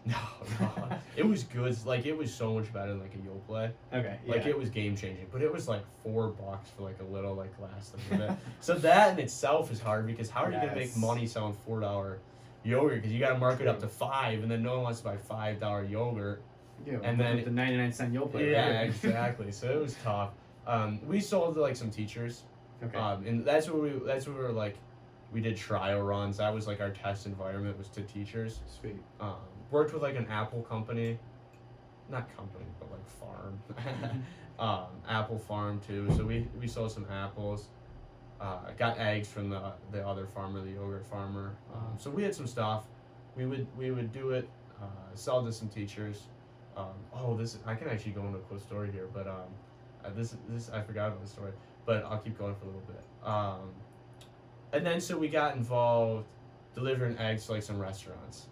No. It was good. Like it was so much better than like a Yoplait. Okay. Like it was game changing, but it was like $4 for like a little like glass thing of it. So that in itself is hard because how are you gonna make money selling $4 yogurt? Because you gotta mark it up to $5, and then no one wants to buy $5 yogurt. Yeah. And then the 99-cent Yoplait. Yeah, right? exactly. So it was tough. We sold to like some teachers. Okay. And that's where we were like, we did trial runs. That was like our test environment was to teachers. Sweet. Worked with like an apple company, not company, but like farm. Apple farm too. So we sold some apples. Got eggs from the other farmer, the yogurt farmer. So we had some stuff. We would do it. Sell to some teachers. I can actually go into a quick story here, but this I forgot about the story, but I'll keep going for a little bit. And then so we got involved delivering eggs to like some restaurants.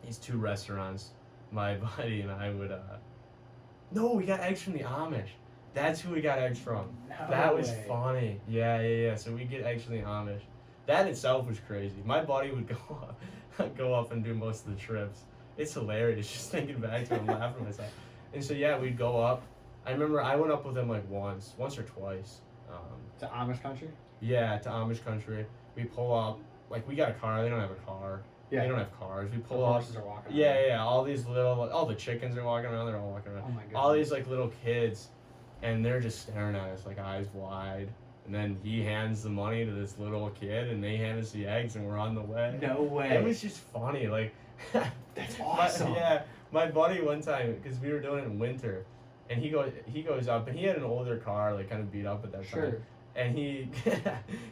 These 2 restaurants, my buddy and I would. No, we got eggs from the Amish. That's who we got eggs from. No That was way. funny. Yeah. So we get eggs from the Amish. That itself was crazy. My buddy would go up and do most of the trips. It's hilarious just thinking back to it and laughing at myself. And so yeah, we'd go up. I remember I went up with him like once or twice. To Amish country? Yeah, to Amish country. We pull up, like we got a car, they don't have a car. Yeah. They don't have cars. We The pull up. horses are walking around. Yeah. All the chickens are walking around, they're all walking around. Oh my god. All these like little kids, and they're just staring at us like eyes wide. And then he hands the money to this little kid, and they hand us the eggs, and we're on the way. No way. It was just funny, like. That's awesome. my buddy one time, because we were doing it in winter, and he goes up, and he had an older car, like kind of beat up at that time, and he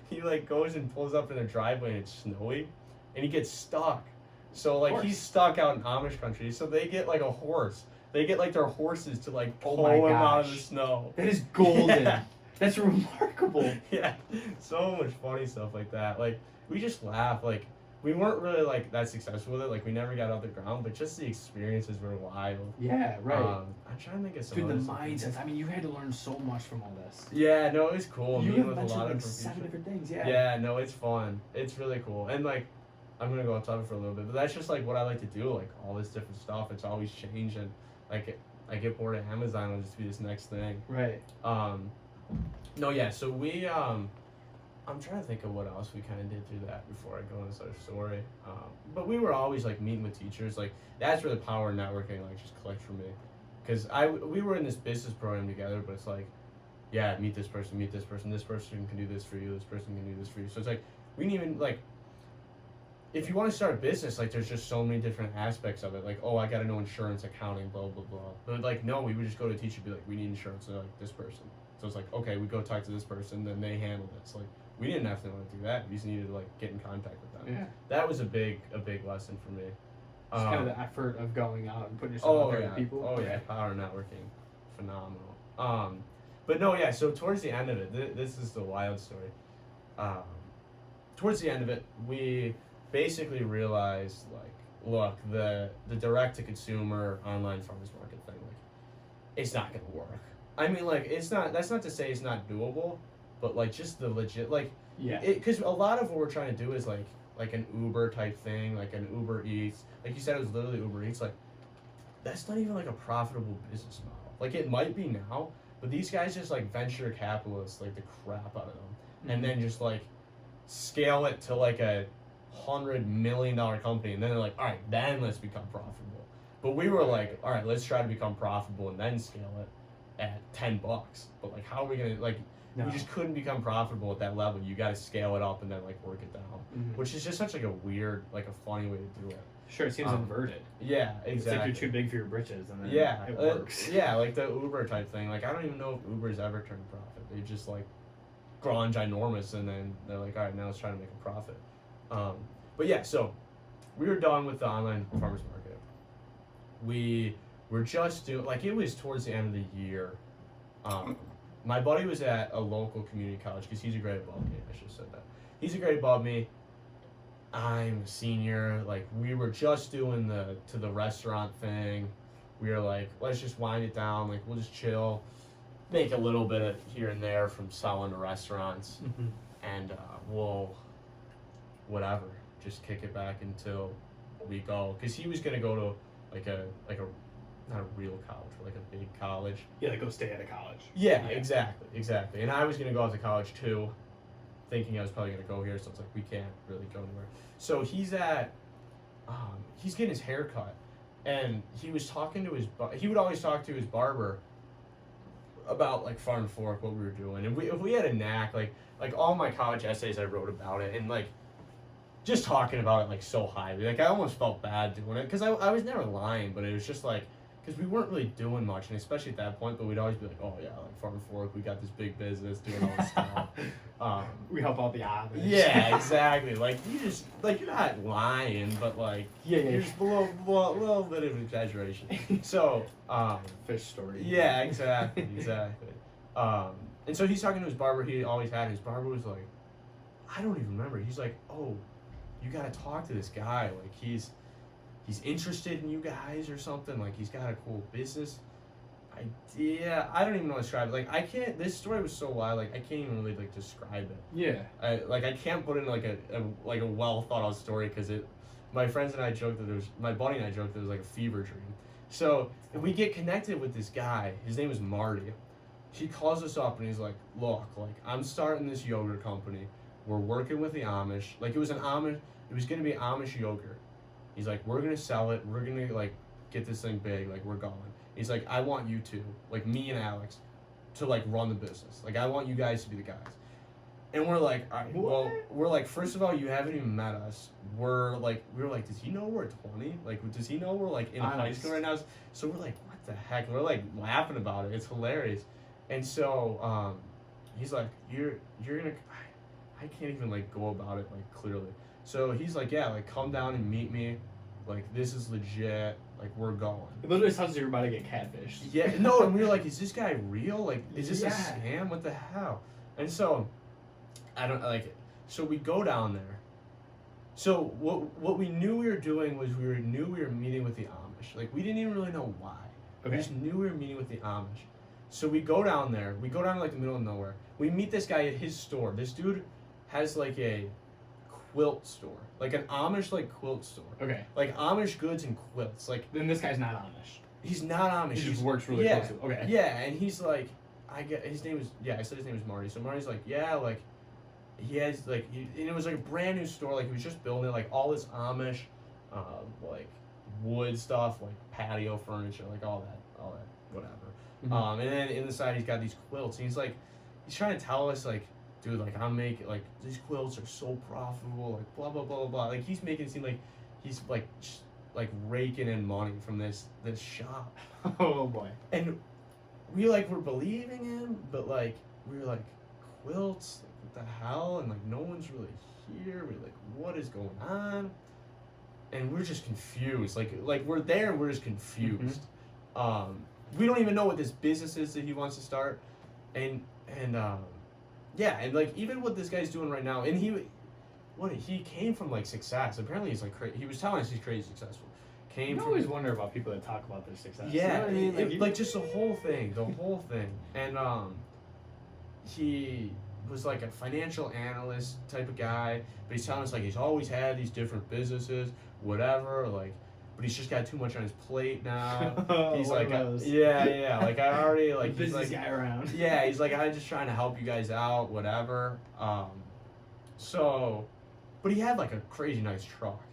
he like goes and pulls up in a driveway and it's snowy, and he gets stuck. So like he's stuck out in Amish country. So they get like a horse. They get like their horses to like pull him out of the snow. That is golden. Yeah. That's remarkable. Yeah, so much funny stuff like that. Like we just laugh. Like we weren't really like that successful with it. Like we never got off the ground, but just the experiences were wild. Yeah, right. I'm trying to think of some. Dude, the mindsets. I mean, you had to learn so much from all this. Yeah, no, it was cool. You meeting have with a lot like of 7 different things. Yeah. Yeah, no, it's fun. It's really cool, and like. I'm gonna go off topic for a little bit, but that's just like what I like to do, like all this different stuff. It's always changing. Like I get bored of Amazon, it'll just be this next thing. Right. No, yeah. So we I'm trying to think of what else we kind of did through that before I go into our story. But we were always like meeting with teachers. Like that's where the power of networking like just clicked for me, because we were in this business program together, but it's like, yeah, meet this person, this person can do this for you, this person can do this for you. So it's like we didn't even like. If you want to start a business, like there's just so many different aspects of it. Like, oh, I got to know insurance, accounting, blah, blah, blah. But like, no, we would just go to a teacher and be like, we need insurance. And they're like, this person. So it's like, okay, we go talk to this person, then they handled it. So like, we didn't have to know how to do that. We just needed to like get in contact with them. Yeah. That was a big lesson for me. Just kind of the effort of going out and putting yourself out there with people. Oh yeah, power networking, phenomenal. But no, yeah. So towards the end of it, this is the wild story. Towards the end of it, we basically realized like, look, the direct to consumer online farmers market thing, like, it's not gonna work. I mean, like, it's not. That's not to say it's not doable, but like, just the legit, like, yeah. Because a lot of what we're trying to do is like an Uber type thing, like an Uber Eats. Like you said, it was literally Uber Eats. Like, that's not even like a profitable business model. Like, it might be now, but these guys just like venture capitalists, like the crap out of them, and then just like scale it to like a $100 million company, and then they're like, all right, then let's become profitable. But we were like, all right, let's try to become profitable and then scale it at $10. But like, how are we gonna like? No. We just couldn't become profitable at that level. You got to scale it up and then like work it down, which is just such like a weird, like a funny way to do it. Sure, it seems inverted. Yeah, exactly. It's like you're too big for your britches, and then it works. Yeah, like the Uber type thing. Like I don't even know if Uber's ever turned a profit. They just like grown ginormous, and then they're like, all right, now let's try to make a profit. But yeah, so we were done with the online farmers market. We were just doing, like, it was towards the end of the year. My buddy was at a local community college because he's a grade above me. I should have said that. He's a grade above me. I'm a senior. Like, we were just doing the restaurant thing. We were like, let's just wind it down. Like, we'll just chill, make a little bit of here and there from selling to restaurants, and we'll whatever. Just kick it back until we go, because he was gonna go to like a not a real college, but like a big college. Yeah, like go stay at a college. Yeah, exactly. And I was gonna go off to college too, thinking I was probably gonna go here. So it's like we can't really go anywhere. So he's getting his hair cut, and he was talking to he would always talk to his barber about like Farm Fork, what we were doing, and if we had a knack, like all my college essays I wrote about it, and like. Just talking about it like so highly, like I almost felt bad doing it because I was never lying, but it was just like because we weren't really doing much, and especially at that point. But we'd always be like, oh yeah, like Farm Fork, we got this big business doing all this stuff. We help out the Amish. Yeah, exactly. Like you just like you're not lying, but like you're just a little bit of exaggeration. So fish story. Yeah, exactly. And so he's talking to his barber. He always had his barber was like, I don't even remember. He's like, oh. You gotta talk to this guy, like he's interested in you guys or something, like he's got a cool business idea. I don't even know how to describe it. Like I can't, this story was so wild, like I can't even really like describe it. Yeah. I can't put in like a well thought out story because my friends and I joked that my buddy and I joked that it was like a fever dream. So if we get connected with this guy, his name is Marty. He calls us up and he's like, look, like I'm starting this yogurt company. We're working with the Amish. Like it was gonna be Amish yogurt. He's like, we're gonna sell it. We're gonna like get this thing big. Like we're going. He's like, I want you two, like me and Alex, to like run the business. Like I want you guys to be the guys. And we're like, all right, What? well, we're like, first of all, you haven't even met us. We were like, does he know we're 20? Like, does he know we're like in high school right now? So we're like, what the heck? We're like laughing about it. It's hilarious. And so he's like, you're gonna, I can't even like go about it like clearly. So he's like, yeah, like come down and meet me. Like this is legit. Like we're going. It literally sounds like you're about to get catfished. Yeah, no, and we were like, is this guy real? Like, is this a Yeah. scam? What the hell? And so, I don't like it. So we go down there. So what we knew we were doing was we were meeting with the Amish. Like we didn't even really know why. Okay. We just knew we were meeting with the Amish. So we go down there. We go down to like the middle of nowhere. We meet this guy at his store. This dude has like a quilt store, like an Amish like quilt store. Okay. Like Amish goods and quilts. Like Then this guy's not Amish. he's not Amish. He just works really yeah, close to it. Okay. Yeah, and he's like, I said his name was Marty. So Marty's like, yeah, like he has like, and it was like a brand new store. Like he was just building like all this Amish, like wood stuff, like patio furniture, like all that, whatever. Mm-hmm. And then in the side he's got these quilts. And he's trying to tell us like, dude, like I'm making like these quilts are so profitable, like blah blah blah blah blah. Like he's making it seem like he's like like raking in money from this shop. Oh boy. And we like were believing him, but like we were like quilts, like, what the hell? And like no one's really here. We're like, what is going on? And we're just confused. Like we're there and we're just confused. Mm-hmm. We don't even know what this business is that he wants to start. And yeah, and like even what this guy's doing right now, and he came from like success. Apparently he's like he was telling us he's crazy successful. You always wonder about people that talk about their success. Yeah, you know what I mean? like just the whole thing. And he was like a financial analyst type of guy, but he's telling us like he's always had these different businesses, whatever, like, but he's just got too much on his plate now. He's like, yeah, like I already like he's like guy around. Yeah, he's like, I'm just trying to help you guys out, whatever. So, but he had like a crazy nice truck,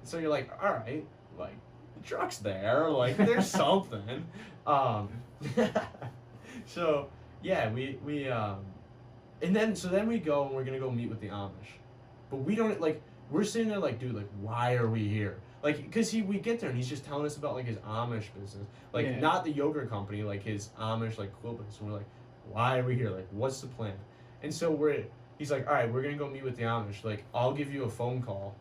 so you're like, all right, like the truck's there, like there's something. So yeah, we and then we go and we're gonna go meet with the Amish, but we don't like, we're sitting there like, dude, like why are we here? Like, because we get there and he's just telling us about like his Amish business, like not the yogurt company, like his Amish like quilt business. And we're like, why are we here? Like, what's the plan? And so he's like, all right, we're gonna go meet with the Amish. Like, I'll give you a phone call.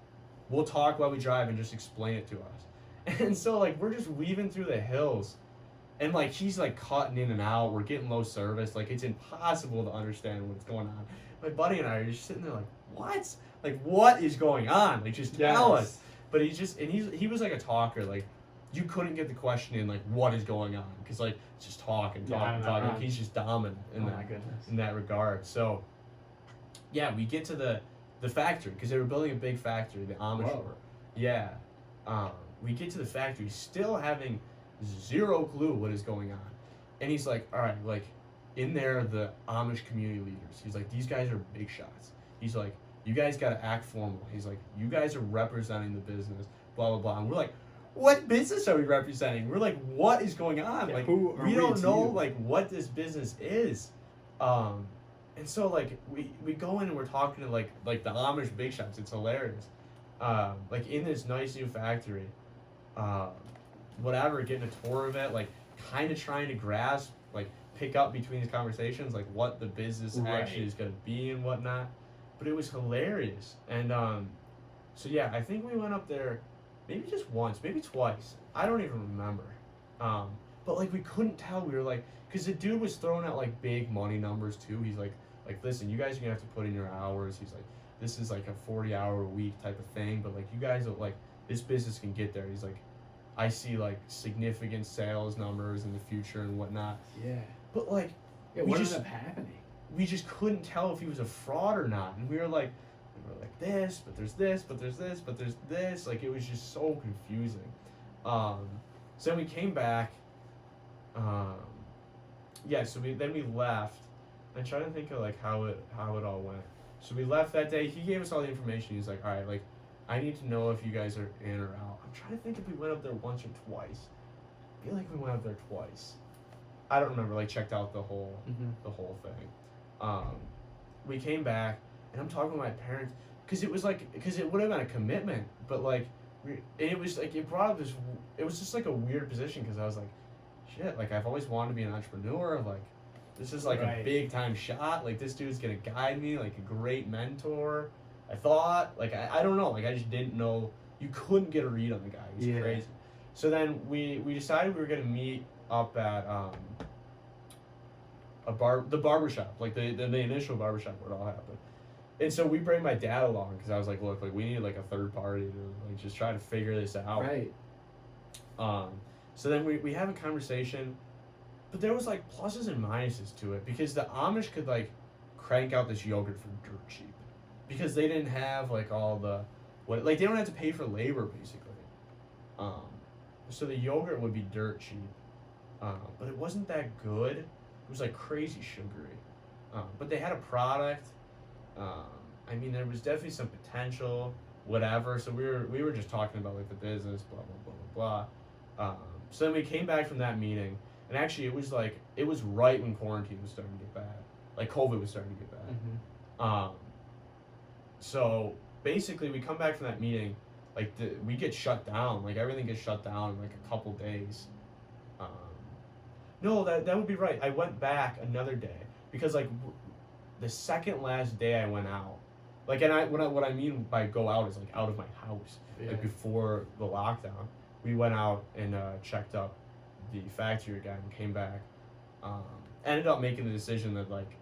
We'll talk while we drive and just explain it to us. And so like we're just weaving through the hills, and like he's like cutting in and out. We're getting low service. Like it's impossible to understand what's going on. My buddy and I are just sitting there like, what? Like what is going on? Like just tell us. But he was like a talker. Like you couldn't get the question in like what is going on, because like just talking. Like, he's just dominant in that regard. So yeah, we get to the factory, because they were building a big factory. The Amish were. Yeah. We get to the factory, still having zero clue what is going on, and he's like, all right, like in there the Amish community leaders. He's like, these guys are big shots. He's like, you guys got to act formal. He's like, you guys are representing the business, blah, blah, blah. And we're like, what business are we representing? We're like, what is going on? Yeah, like, we don't know, like, what this business is. And so, like, we go in and we're talking to, like the Amish big shots. It's hilarious. Like, in this nice new factory, whatever, getting a tour of it, like, kind of trying to grasp, like, pick up between these conversations, like, what the business actually is going to be and whatnot. But it was hilarious. And so yeah, I think we went up there maybe just once, maybe twice. I don't even remember. But like we couldn't tell. We were like, because the dude was throwing out like big money numbers too. He's like listen, you guys are gonna have to put in your hours. He's like, this is like a 40-hour a week type of thing. But like you guys are like, this business can get there. He's like, I see like significant sales numbers in the future and whatnot. Yeah. But like, what ended up happening? We just couldn't tell if he was a fraud or not, and we were like this, but there's this, but there's this, but there's this. Like it was just so confusing. So then we came back. Yeah. So then we left. I'm trying to think of like how it all went. So we left that day. He gave us all the information. He's like, all right, like I need to know if you guys are in or out. I'm trying to think if we went up there once or twice. I feel like we went up there twice. I don't remember. Like checked out the whole thing. we came back, and I'm talking to my parents, because it would have been a commitment, but like, and it was like, it brought up this, it was just like a weird position, because I was like, shit, like I've always wanted to be an entrepreneur, like, this is like a big time shot, like this dude's gonna guide me, like a great mentor. I thought, like, I don't know, like I just didn't know, you couldn't get a read on the guy, he was crazy. So then we decided we were gonna meet up at the barbershop, like the initial barbershop where it all happened. And so we bring my dad along, because I was like, look, like we need like a third party to like just try to figure this out. Right. So then we have a conversation, but there was like pluses and minuses to it, because the Amish could like crank out this yogurt for dirt cheap, because they didn't have like all the they don't have to pay for labor basically. So the yogurt would be dirt cheap, but it wasn't that good. It was like crazy sugary, but they had a product. I mean, there was definitely some potential, whatever. So we were just talking about like the business, blah blah blah blah blah. So then we came back from that meeting, and actually it was right when quarantine was starting to get bad, like COVID was starting to get bad. Mm-hmm. So basically we come back from that meeting, like we get shut down, like everything gets shut down in like a couple days. No, that would be right. I went back another day, because like the second last day I went out, like, and what I mean by go out is like out of my house, like before the lockdown, we went out and checked up the factory again and came back. Ended up making the decision that like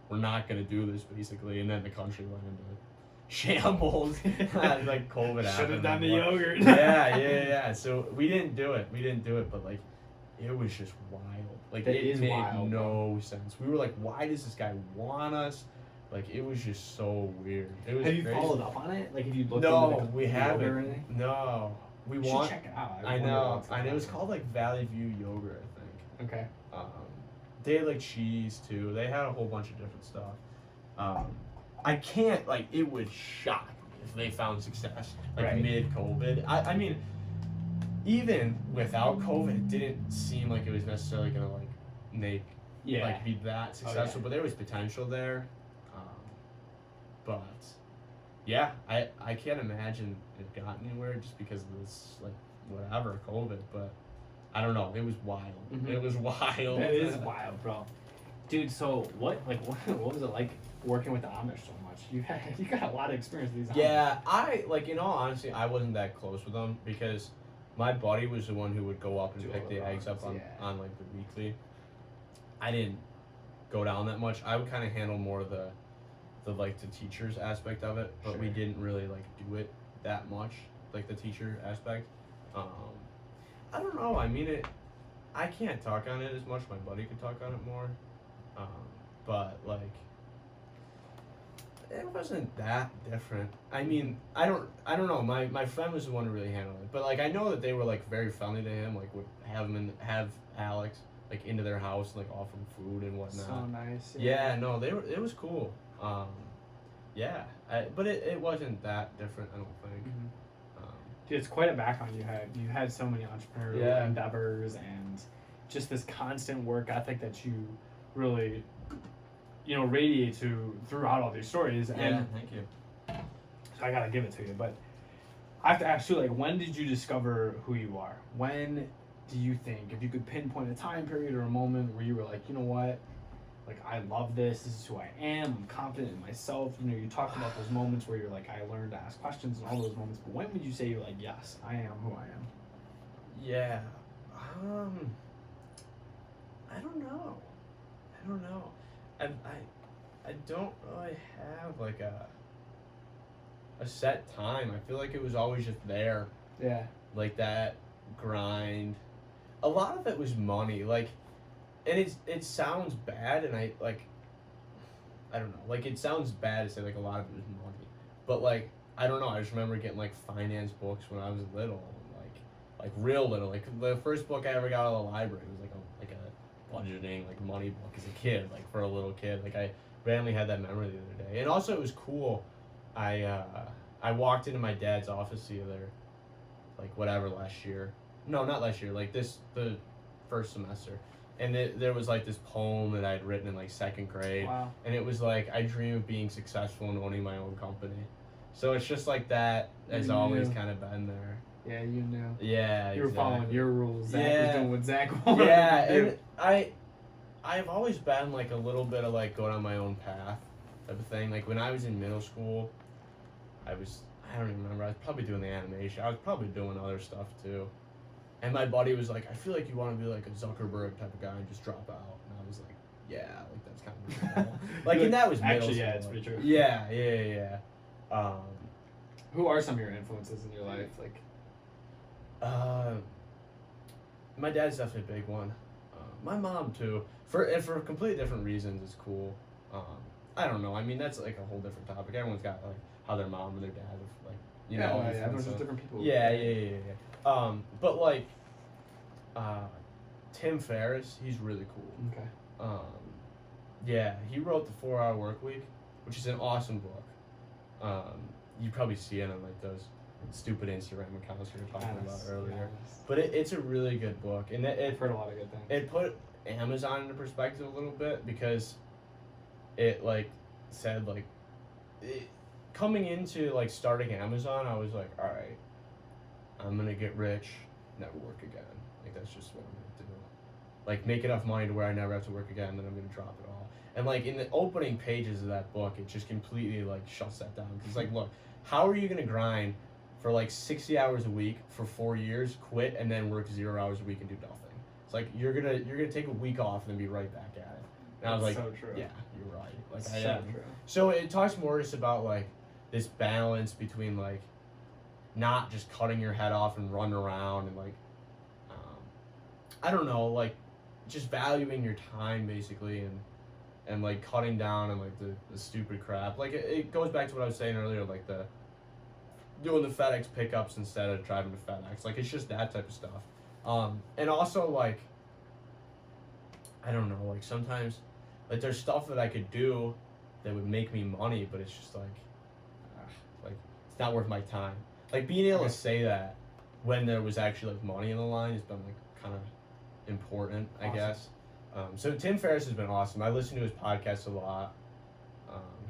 we're not gonna do this basically, and then the country went into shambles. Like COVID happened. Should have done the yogurt. yeah. So we didn't do it, but like it was just wild. Like it made wild, no sense. We were like, why does this guy want us? Like it was just so weird. It was have you crazy. followed up on it? Like, have you looked No, into we haven't. Or anything? No, we want. Should check it out. I know. It was called like Valley View Yogurt, I think. Okay. They had like cheese too. They had a whole bunch of different stuff. I can't, like, it would shock me if they found success like mid COVID. I mean, even without COVID, it didn't seem like it was necessarily gonna like make like be that successful. But there was potential there. But yeah, I can't imagine it got anywhere just because of this like whatever COVID. But I don't know. It was wild. Mm-hmm. It was wild. It is wild, bro. Dude, so what was it like working with the Amish so much? You got a lot of experience with these Amish. Yeah, I like, in all honesty, I wasn't that close with them, because my buddy was the one who would go up and pick the eggs up on like the weekly. I didn't go down that much. I would kind of handle more the like the teachers aspect of it, but we didn't really like do it that much, like the teacher aspect. I don't know. I mean, I can't talk on it as much. My buddy could talk on it more. But like, it wasn't that different. I mean, I don't know. My friend was the one who really handled it. But like, I know that they were like very friendly to him. Like, would have Alex like into their house, like offer him food and whatnot. So nice. Yeah, no, it was cool. Yeah, but it wasn't that different, I don't think. Mm-hmm. Dude, it's quite a background you had. You had so many entrepreneurial endeavors and just this constant work ethic that you really, radiate throughout all these stories. And thank you. So I gotta give it to you, but I have to ask you, like, when did you discover who you are? When do you think, if you could pinpoint a time period or a moment where you were like, you know what, like, I love this is who I am, I'm confident in myself. You talked about those moments where you're like, I learned to ask questions and all those moments, but when would you say you're like, yes, I am who I am? Yeah, I don't know. I don't really have like a set time. I feel like it was always just there. Yeah. Like that grind. A lot of it was money. Like, and it sounds bad, and I don't know. Like, it sounds bad to say like a lot of it was money, but like, I don't know. I just remember getting like finance books when I was little, like real little. Like the first book I ever got out of the library was like a budgeting, like money book as a kid, like for a little kid. Like I randomly had that memory the other day, and also it was cool. I walked into my dad's office the other, like whatever last year. No, not last year. Like the first semester, And there was like this poem that I'd written in like second grade. Wow. And it was like, I dream of being successful and owning my own company. So it's just like that has always kind of been there. Yeah, you knew. Yeah, you were following your rules. Zach was doing what Zach wanted to do. And I've always been like a little bit of like going on my own path type of thing. Like when I was in middle school, I don't even remember, I was probably doing the animation. I was probably doing other stuff too. And my buddy was like, I feel like you want to be like a Zuckerberg type of guy and just drop out. And I was like, yeah, like that's kind of reasonable. Like, and that was middle school. Yeah, it's pretty true. Yeah. Who are some of your influences in your life? Like, my dad's definitely a big one. My mom too, for completely different reasons. Is cool. I don't know. I mean, that's like a whole different topic. Everyone's got like how their mom and their dad have like everyone's just different people. Yeah. But like, Tim Ferriss, he's really cool. Okay. Yeah, he wrote the 4 Hour Workweek, which is an awesome book. You probably see it on like those stupid Instagram accounts we were talking about earlier. But it's a really good book, and I've heard a lot of good things. It put Amazon into perspective a little bit, because it like said like coming into like starting Amazon, I was like, all right, I'm gonna get rich, never work again. Like that's just what I'm gonna do. Like make enough money to where I never have to work again, then I'm gonna drop it all. And like in the opening pages of that book, it just completely like shuts that down. Cause like, look, how are you gonna grind for like 60 hours a week for 4 years, quit, and then work 0 hours a week and do nothing? It's like you're gonna take a week off and then be right back at it. And I was like, so true. Yeah, you're right. Like so I am. True. So it talks more just about like this balance between like not just cutting your head off and running around and like I don't know, like just valuing your time basically, and like cutting down on like the stupid crap. Like it goes back to what I was saying earlier, like the doing the FedEx pickups instead of driving to FedEx. Like it's just that type of stuff. And also like I don't know, like sometimes like there's stuff that I could do that would make me money, but it's just like it's not worth my time. Like being able to say that when there was actually like money in the line has been like kind of important, I guess. So Tim Ferriss has been awesome. I listen to his podcast a lot.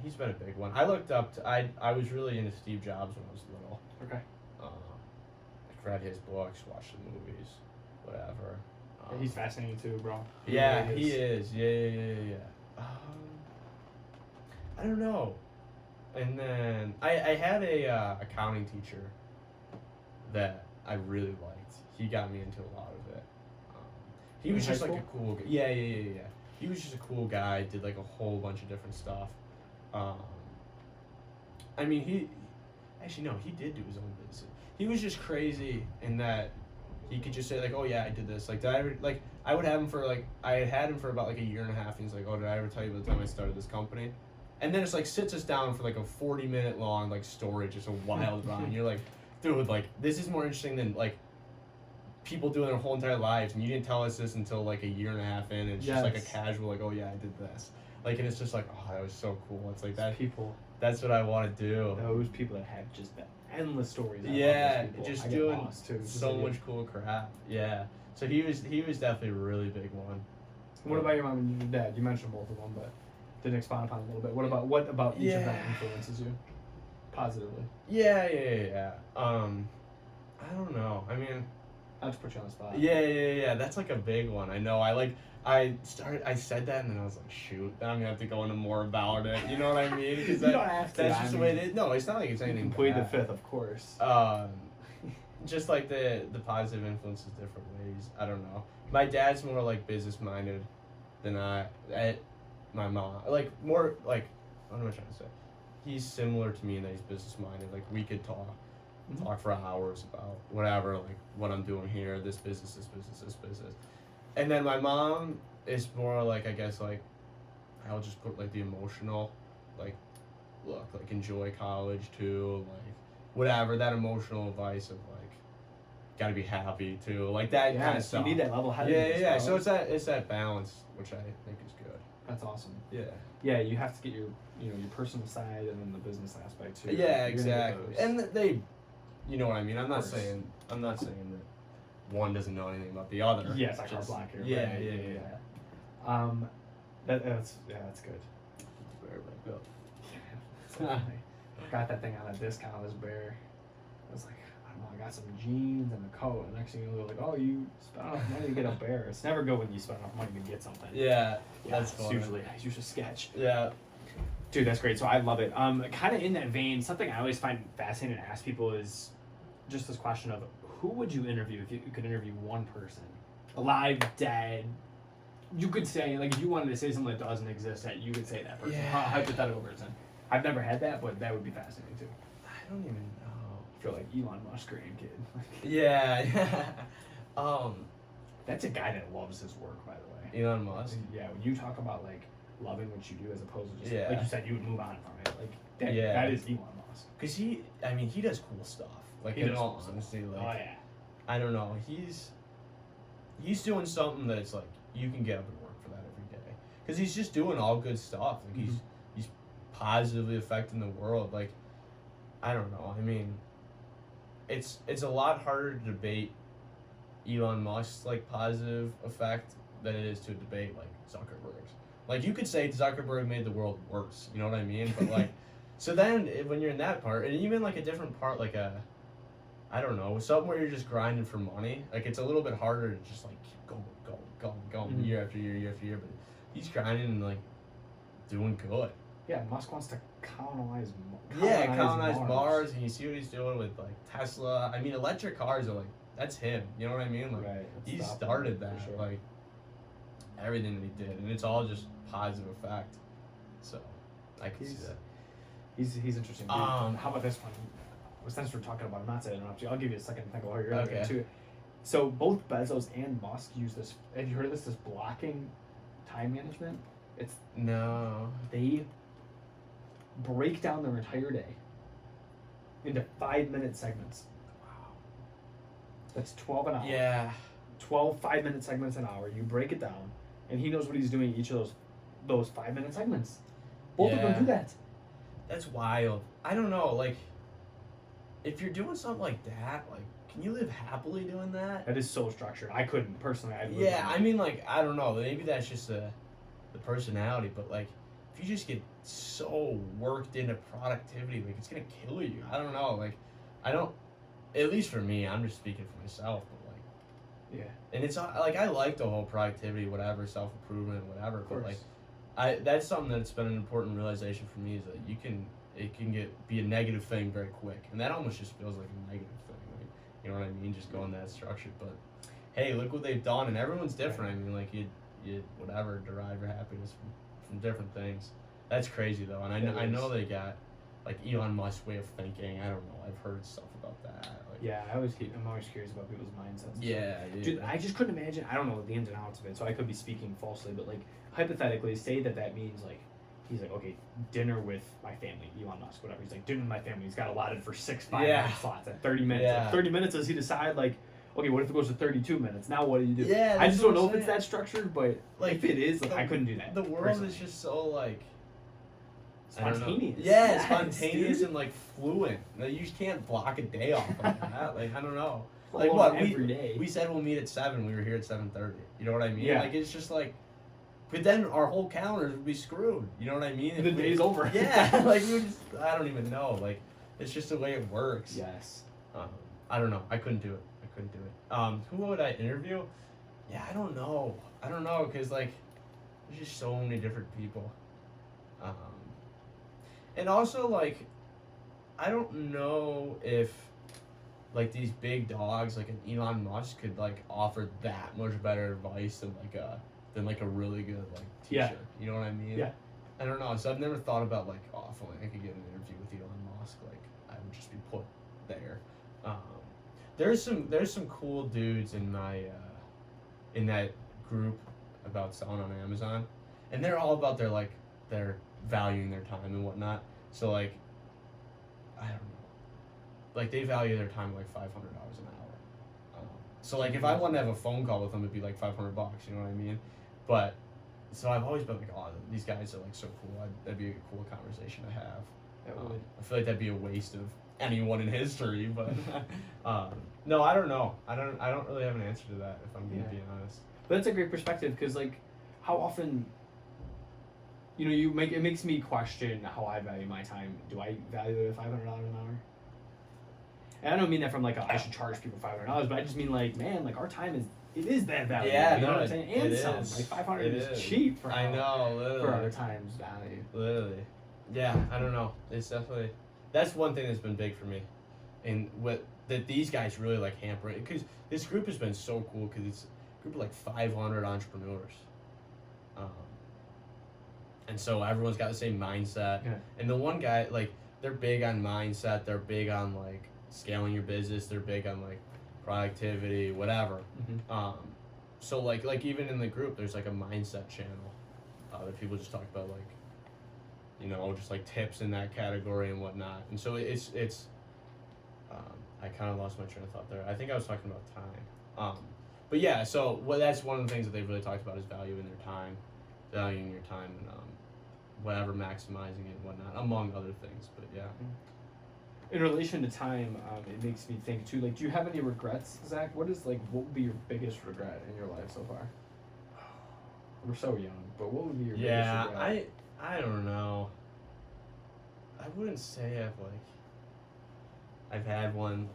He's been a big one. I looked up to, I was really into Steve Jobs when I was little. Okay. Like read his books, watched the movies, whatever. He's fascinating too, bro. He is. Yeah. I don't know. And then I had a accounting teacher that I really liked. He got me into a lot of it. He was just like a cool guy. Yeah. He was just a cool guy. Did like a whole bunch of different stuff. I mean, he did do his own business. He was just crazy in that he could just say like, oh yeah, I did this. Like, did I ever, like, I would have him for like, I had him for about like a year and a half. And he's like, oh, did I ever tell you about the time I started this company? And then it's like sits us down for like a 40-minute long like story, just a wild ride. And you're like, dude, like this is more interesting than like people doing their whole entire lives, and you didn't tell us this until like a year and a half in. And it's just like a casual like, oh yeah, I did this. Like, and it's just like, oh, that was so cool. It's like that. People. That's what I want to do. Those people that have just that endless stories. Just doing so much cool crap. Yeah. So he was definitely a really big one. What about your mom and your dad? You mentioned both of them, but didn't expand upon it a little bit. What about each of them influences you positively? Yeah. I don't know. I mean, I'll just put you on the spot. Yeah. That's like a big one. I know. I said that and then I was like, shoot, then I'm gonna have to go into more about it. You know what I mean? You don't have to. That's just the way it is. No, it's not like it's anything. Complete the fifth, of course. Just like the positive influences different ways. I don't know. My dad's more like business minded than my mom. Like more like, what am I trying to say? He's similar to me in that he's business minded. Like we could talk for hours about whatever, like what I'm doing here, this business. And then my mom is more like, I guess, like, I'll just put, like, the emotional, like, look, like, enjoy college, too, like, whatever, that emotional advice of, like, gotta be happy, too, like, that kind of stuff. You need that level-headedness. Yeah, so it's that balance, which I think is good. That's awesome. Yeah, you have to get your personal side and then the business aspect, too. Yeah, exactly. And they, you know what I mean, I'm not saying that one doesn't know anything about the other. Yeah, it's like our black here. Yeah, right? yeah. That's good. Very well Yeah. Got that thing on a discount, this bear. I was like, I don't know, I got some jeans and a coat, and next thing you know, they're like, oh, you spent enough money to get a bear. It's never good when you spend enough money to get something. Yeah, that's funny. usually sketch. Yeah. Dude, that's great. So I love it. Kind of in that vein, something I always find fascinating to ask people is just this question of who would you interview if you could interview one person, alive, dead. You could say, like, if you wanted to say something that doesn't exist, that you could say that person, hypothetical person. I've never had that, but that would be fascinating too. I don't even know. I feel like Elon Musk grandkid. Yeah. That's a guy that loves his work, by the way. Elon Musk. Yeah, when you talk about like loving what you do as opposed to just Yeah. like you said, you would move on from it. Like that, Yeah. that is Elon Musk. Cause he does cool stuff. Like He in does all cool stuff. honesty, like Oh yeah. I don't know, he's doing something that's like you can get up and work for that every day. Cause he's just doing all good stuff. Like he's positively affecting the world. Like I don't know. I mean, it's a lot harder to debate Elon Musk's like positive effect than it is to debate like Zuckerberg's. Like you could say Zuckerberg made the world worse. You know what I mean? But like, so then when you're in that part, and even like a different part, like I don't know, something where you're just grinding for money. Like it's a little bit harder to just like keep going year after year. But he's grinding and like doing good. Yeah, Musk wants to colonize Mars, and you see what he's doing with like Tesla. I mean, electric cars are like that's him. You know what I mean? Like Right. he started that, sure. like everything that he did, and it's all just positive effect. So I can see that. He's interesting. Dude. How about this one? Well, since we're talking about him, not to interrupt you, I'll give you a second to think about your Okay. too. So both Bezos and Musk use this. Have you heard of this? This blocking time management. It's No. they break down their entire day into 5-minute segments. Wow. That's 12 an hour. Yeah. 12 5-minute segments an hour. You break it down, and he knows what he's doing each of those 5-minute segments. Both of them do that. That's wild. I don't know, like if you're doing something like that, like can you live happily doing that? That is so structured. I couldn't personally. I mean, like I don't know. Maybe that's just the personality, but like if you just get so worked into productivity, like it's gonna kill you. I don't know. Like I don't. At least for me, I'm just speaking for myself, but like. Yeah. And it's like I like the whole productivity, whatever, self improvement, whatever. But like, that's something that's been an important realization for me is that it can be a negative thing very quick, and that almost just feels like a negative thing. Like, you know what I mean? Just going that structured. But hey, look what they've done, and everyone's different. I mean, like you whatever derive your happiness from different things. That's crazy though, and I know they got like Elon Musk's way of thinking. I don't know. I've heard stuff about that. Like, Yeah, I'm always curious about people's mindsets. Yeah. Dude, I just couldn't imagine. I don't know the ins and outs of it, so I could be speaking falsely. But like hypothetically, say that means like he's like, okay, dinner with my family, Elon Musk, whatever. He's like, dinner with my family. He's got allotted for 6 5-minute slots at 30 minutes. Yeah. At 30 minutes, does he decide like, okay, what if it goes to 32 minutes? Now what do you do? Yeah, I just that's what don't know I'm if it's saying. that structured, but Like, if it is, like, I couldn't do that. The world personally. is just so like Spontaneous. Yeah, Yes, spontaneous dude. and like fluent. Like, you just can't block a day off like that. Like I don't know. Like Like what every day. we said we'll meet at 7. We were here at 7:30. You know what I mean? Yeah. Like it's just like, but then our whole calendars would be screwed. You know what I mean? The day's over. Yeah. Like we just I don't even know. Like it's just the way it works. Yes. I don't know. I couldn't do it. Who would I interview? Yeah, I don't know. Because like there's just so many different people. And also like I don't know if like these big dogs like an Elon Musk could like offer that much better advice than like a really good like teacher. Yeah. You know what I mean? Yeah. I don't know. So I've never thought about like, oh, if only I could get an interview with Elon Musk, like I would just be put there. There's some cool dudes in my in that group about selling on Amazon, and they're all about their valuing their time and whatnot. So like, I don't know, like they value their time like $500 an hour. So like if I wanted to have a phone call with them, it'd be like $500. You know what I mean? But so I've always been like, oh, these guys are like so cool. That'd be a cool conversation to have. That would. I feel like that'd be a waste of anyone in history, but no, I don't know. I don't really have an answer to that, if I'm being honest. But that's a great perspective, because like, how often, it makes me question how I value my time. Do I value it at $500 an hour? And I don't mean that from like I should charge people $500, but I just mean like, man, like our time is that valuable. Yeah, you know what I'm saying? And some like $500 is cheap for for our time's value. Literally, yeah. I don't know. It's definitely that's one thing that's been big for me, and what that these guys really like hamper it, because this group has been so cool, because it's a group of like 500 entrepreneurs. And so everyone's got the same mindset. Yeah. And the one guy, like, they're big on mindset. They're big on, like, scaling your business. They're big on, like, productivity, whatever. Mm-hmm. So, like even in the group, there's, like, a mindset channel that people just talk about, like, just, like, tips in that category and whatnot. And so it's I kind of lost my train of thought there. I think I was talking about time. But, yeah, so that's one of the things that they've really talked about is valuing your time and whatever, maximizing it and whatnot, among other things. But yeah. In relation to time, it makes me think too. Like, do you have any regrets, Zach? What would be your biggest regret in your life so far? We're so young, but what would be your biggest regret? I don't know. I wouldn't say I've had one.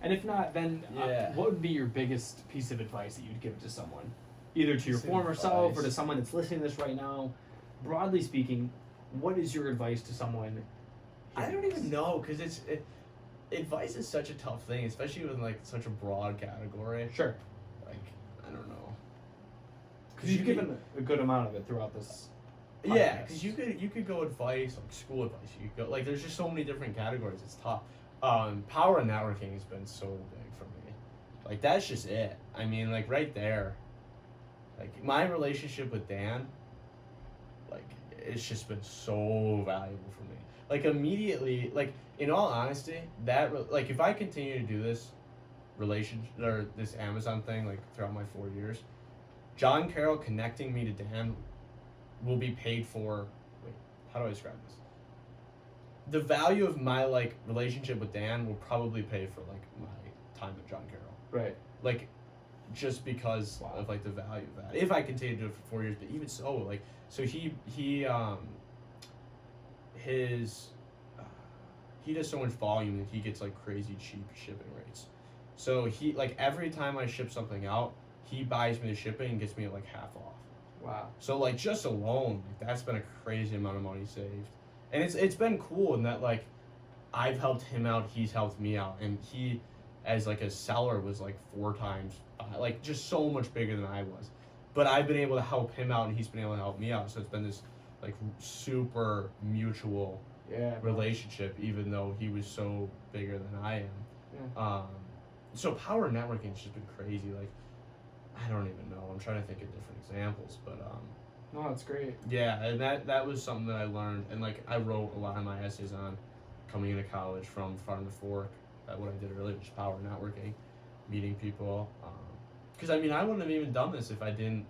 And if not, then what would be your biggest piece of advice that you'd give to someone? Either to your former self or to someone that's listening to this right now. Broadly speaking, what is your advice to someone? I don't even know, because advice is such a tough thing, especially with like such a broad category. Sure. Like, I don't know. Because you've given a good amount of it throughout this podcast. Yeah, because you could go advice, like school advice. You could go, like, there's just so many different categories. It's tough. Power and networking has been so big for me. Like, that's just it. I mean, like, right there. Like, my relationship with Dan, like, it's just been so valuable for me. Like, immediately, like, in all honesty, like, if I continue to do this relationship, or this Amazon thing, like, throughout my 4 years, John Carroll connecting me to Dan will be paid for, wait, how do I describe this? The value of my, like, relationship with Dan will probably pay for, like, my time with John Carroll. Right. Like, just because of, like, the value of that. If I continue to do it for 4 years, but even so, like, so he does so much volume that he gets, like, crazy cheap shipping rates. So he, like, every time I ship something out, he buys me the shipping and gets me, like, half off. Wow. So, like, just alone, like, that's been a crazy amount of money saved. And it's been cool in that, like, I've helped him out, he's helped me out, and he, as, like, a seller, was, like, 4 times, like, just so much bigger than I was. But I've been able to help him out, and he's been able to help me out. So it's been this, like, super mutual relationship, even though he was so bigger than I am. Yeah. So power networking has just been crazy. Like, I don't even know. I'm trying to think of different examples, but no, that's great. Yeah, and that was something that I learned, and, like, I wrote a lot of my essays on coming into college from Farm to Fork. What I did earlier was power networking, meeting people. Because, I mean, I wouldn't have even done this if I didn't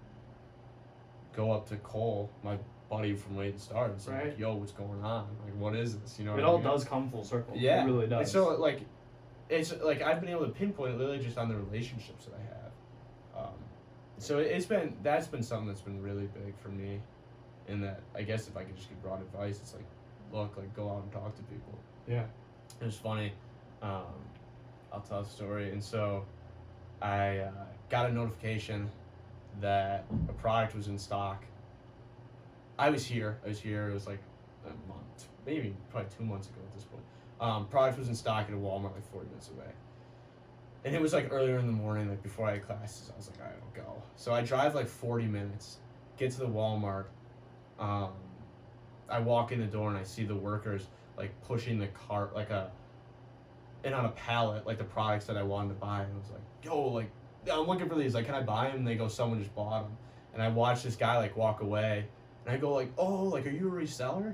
go up to Cole, my buddy from Wade Start, and say, like, yo, what's going on? Like, what is this? You know, it all does come full circle. Yeah. It really does. And so, like, it's, like, I've been able to pinpoint it literally just on the relationships that I have. So that's been something that's been really big for me, in that, I guess if I could just give broad advice, it's like, look, like, go out and talk to people. Yeah. It was funny. I'll tell a story. And so I got a notification that a product was in stock. I was here. It was like a month, maybe probably 2 months ago at this point. Product was in stock at a Walmart like 40 minutes away. And it was like earlier in the morning, like before I had classes. I was like, all right, I'll go. So I drive like 40 minutes, get to the Walmart. I walk in the door and I see the workers like pushing the cart and on a pallet, like the products that I wanted to buy. And I was like, yo, like, I'm looking for these. Like, can I buy them? And they go, someone just bought them. And I watched this guy like walk away. And I go like, oh, like, are you a reseller?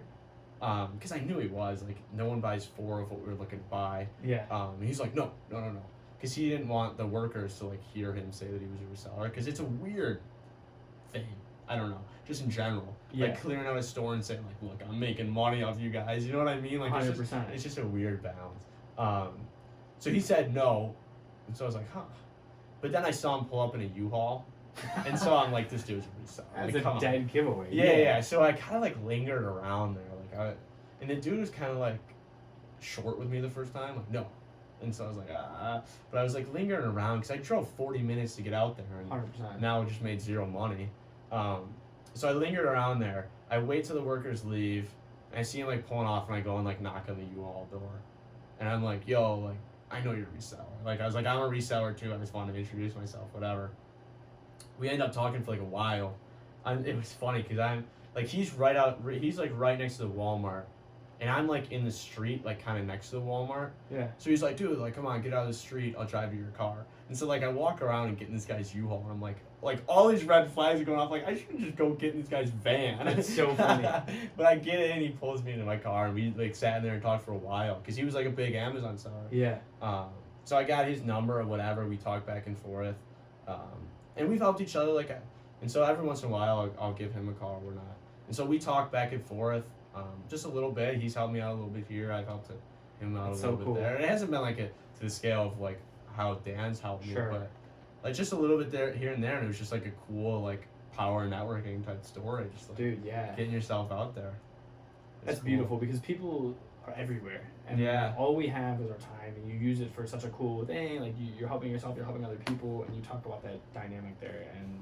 Because I knew he was. Like, no one buys 4 of what we were looking to buy. Yeah. And he's like, no. Because he didn't want the workers to, like, hear him say that he was a reseller. Because it's a weird thing. I don't know. Just in general. Yeah. Like, clearing out a store and saying, like, look, I'm making money off you guys. You know what I mean? Like, 100%. It's just a weird balance. So he said no, and so I was like, huh. But then I saw him pull up in a U-Haul, and so I'm like, this dude's a reseller. That's like, a dead giveaway. Yeah. So I kind of like lingered around there, and the dude was kind of like short with me the first time, like no. And so I was like, but I was like lingering around because I drove 40 minutes to get out there, and 100%. now I just made zero money. So I lingered around there. I wait till the workers leave, and I see him like pulling off, and I go and like knock on the U-Haul door, and I'm like, yo, like I know you're a reseller. Like I was like, I'm a reseller too. I just wanted to introduce myself, whatever. We end up talking for like a while. It was funny because I'm like he's right next to the Walmart. And I'm like in the street, like kind of next to the Walmart. Yeah. So he's like, dude, like, come on, get out of the street. I'll drive you your car. And so like I walk around and get in this guy's U-Haul, and I'm like all these red flags are going off. Like I should just go get in this guy's van. That's so funny. But I get in, and he pulls me into my car, and we like sat in there and talked for a while because he was like a big Amazon seller. Yeah. So I got his number or whatever. We talked back and forth, and we've helped each other and so every once in a while I'll give him a call or not. And so we talk back and forth. Just a little bit. He's helped me out a little bit here. I've helped him out a little bit there. And it hasn't been like to the scale of like how Dan's helped me, but like just a little bit there, here and there. And it was just like a cool like power networking type story. Just like dude, yeah, getting yourself out there. That's cool. Beautiful because people are everywhere, and all we have is our time, and you use it for such a cool thing. Like you're helping yourself, you're helping other people, and you talk about that dynamic there, and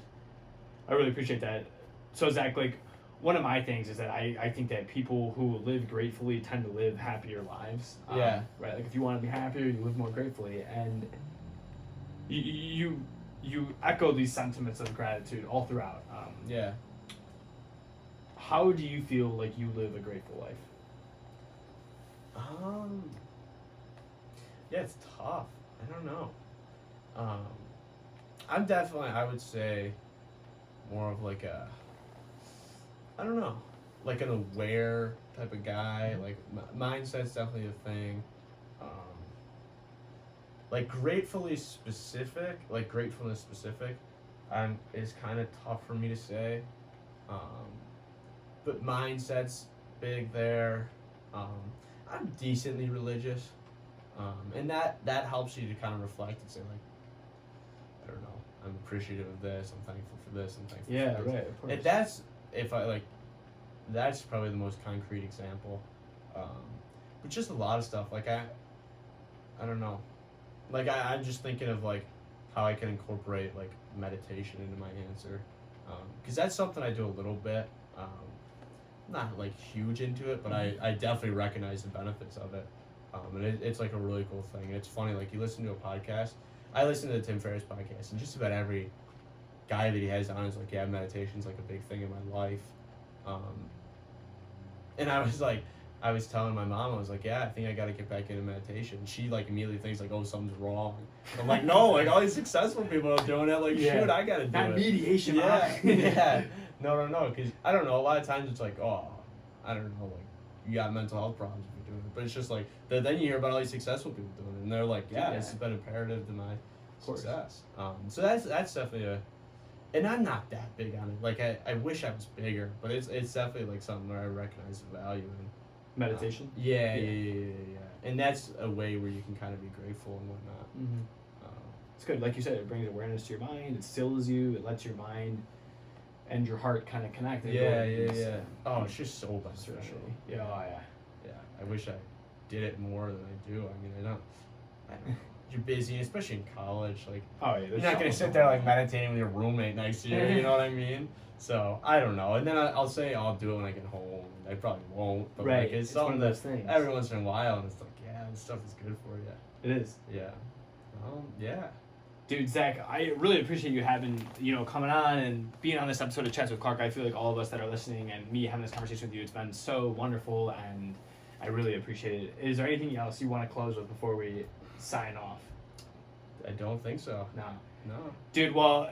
I really appreciate that. So Zach, like, one of my things is that I think that people who live gratefully tend to live happier lives. Right? Like if you want to be happier, you live more gratefully, and you echo these sentiments of gratitude all throughout. How do you feel like you live a grateful life? Yeah, it's tough. I don't know. I'm definitely, I would say, more of like I don't know, like an aware type of guy. Like mindset's definitely a thing. Like gratefulness specific, is kind of tough for me to say. But mindset's big there. I'm decently religious, and that helps you to kind of reflect and say like, I don't know, I'm appreciative of this. I'm thankful for this. I'm thankful. For this. Right. Of course. And that's probably the most concrete example. But just a lot of stuff. Like I don't know. Like I'm just thinking of like how I can incorporate like meditation into my answer, because that's something I do a little bit. Not like huge into it, but I definitely recognize the benefits of it. And it's like a really cool thing. And it's funny, like you listen to a podcast. I listen to the Tim Ferriss podcast, and just about every guy that he has on is like, yeah, meditation's like a big thing in my life. And I was telling my mom, I was like, yeah, I think I got to get back into meditation. She like immediately thinks like, oh, something's wrong. I'm like, no, like all these successful people are doing it. Like, shoot, I got to do Not it. mediation. Yeah. No, because I don't know. A lot of times it's like, oh, I don't know, like you got mental health problems if you're doing it. But it's just like then you hear about all these successful people doing it, and they're like, yeah, this has been imperative to my success. So that's definitely and I'm not that big on it. Like I wish I was bigger, but it's definitely like something where I recognize the value in meditation. Yeah. And that's a way where you can kind of be grateful and whatnot. It's good, like you said, it brings awareness to your mind. It stills you. It lets your mind and your heart kind of connect. Yeah. Oh, it's just so beneficial. Yeah. I wish I did it more than I do. I mean, I don't. You're busy, especially in college. Like, you're not gonna sit there like meditating with your roommate next to you. You know what I mean? So I don't know. And then I'll say I'll do it when I get home. I probably won't. But right. Like, it's one of those things. Every once in a while, and it's like, yeah, this stuff is good for you. It is. Yeah. Yeah. Dude, Zach, I really appreciate you coming on and being on this episode of Chats with Clark. I feel like all of us that are listening and me having this conversation with you, it's been so wonderful, and I really appreciate it. Is there anything else you want to close with before we sign off? I don't think so. No. Dude, well,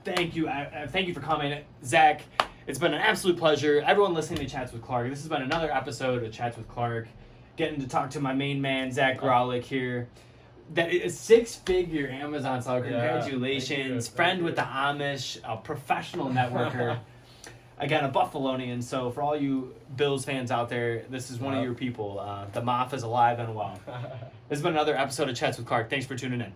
thank you. Thank you for coming, Zach. It's been an absolute pleasure. Everyone listening to Chats with Clark, this has been another episode of Chats with Clark. Getting to talk to my main man, Zach Graulich here. That is a 6-figure Amazon seller. Congratulations. Yeah, friend with the Amish, a professional networker. again, a Buffalonian. So for all you Bills fans out there, this is one of Yep. your people. The Moff is alive and well. This has been another episode of Chats with Clark. Thanks for tuning in.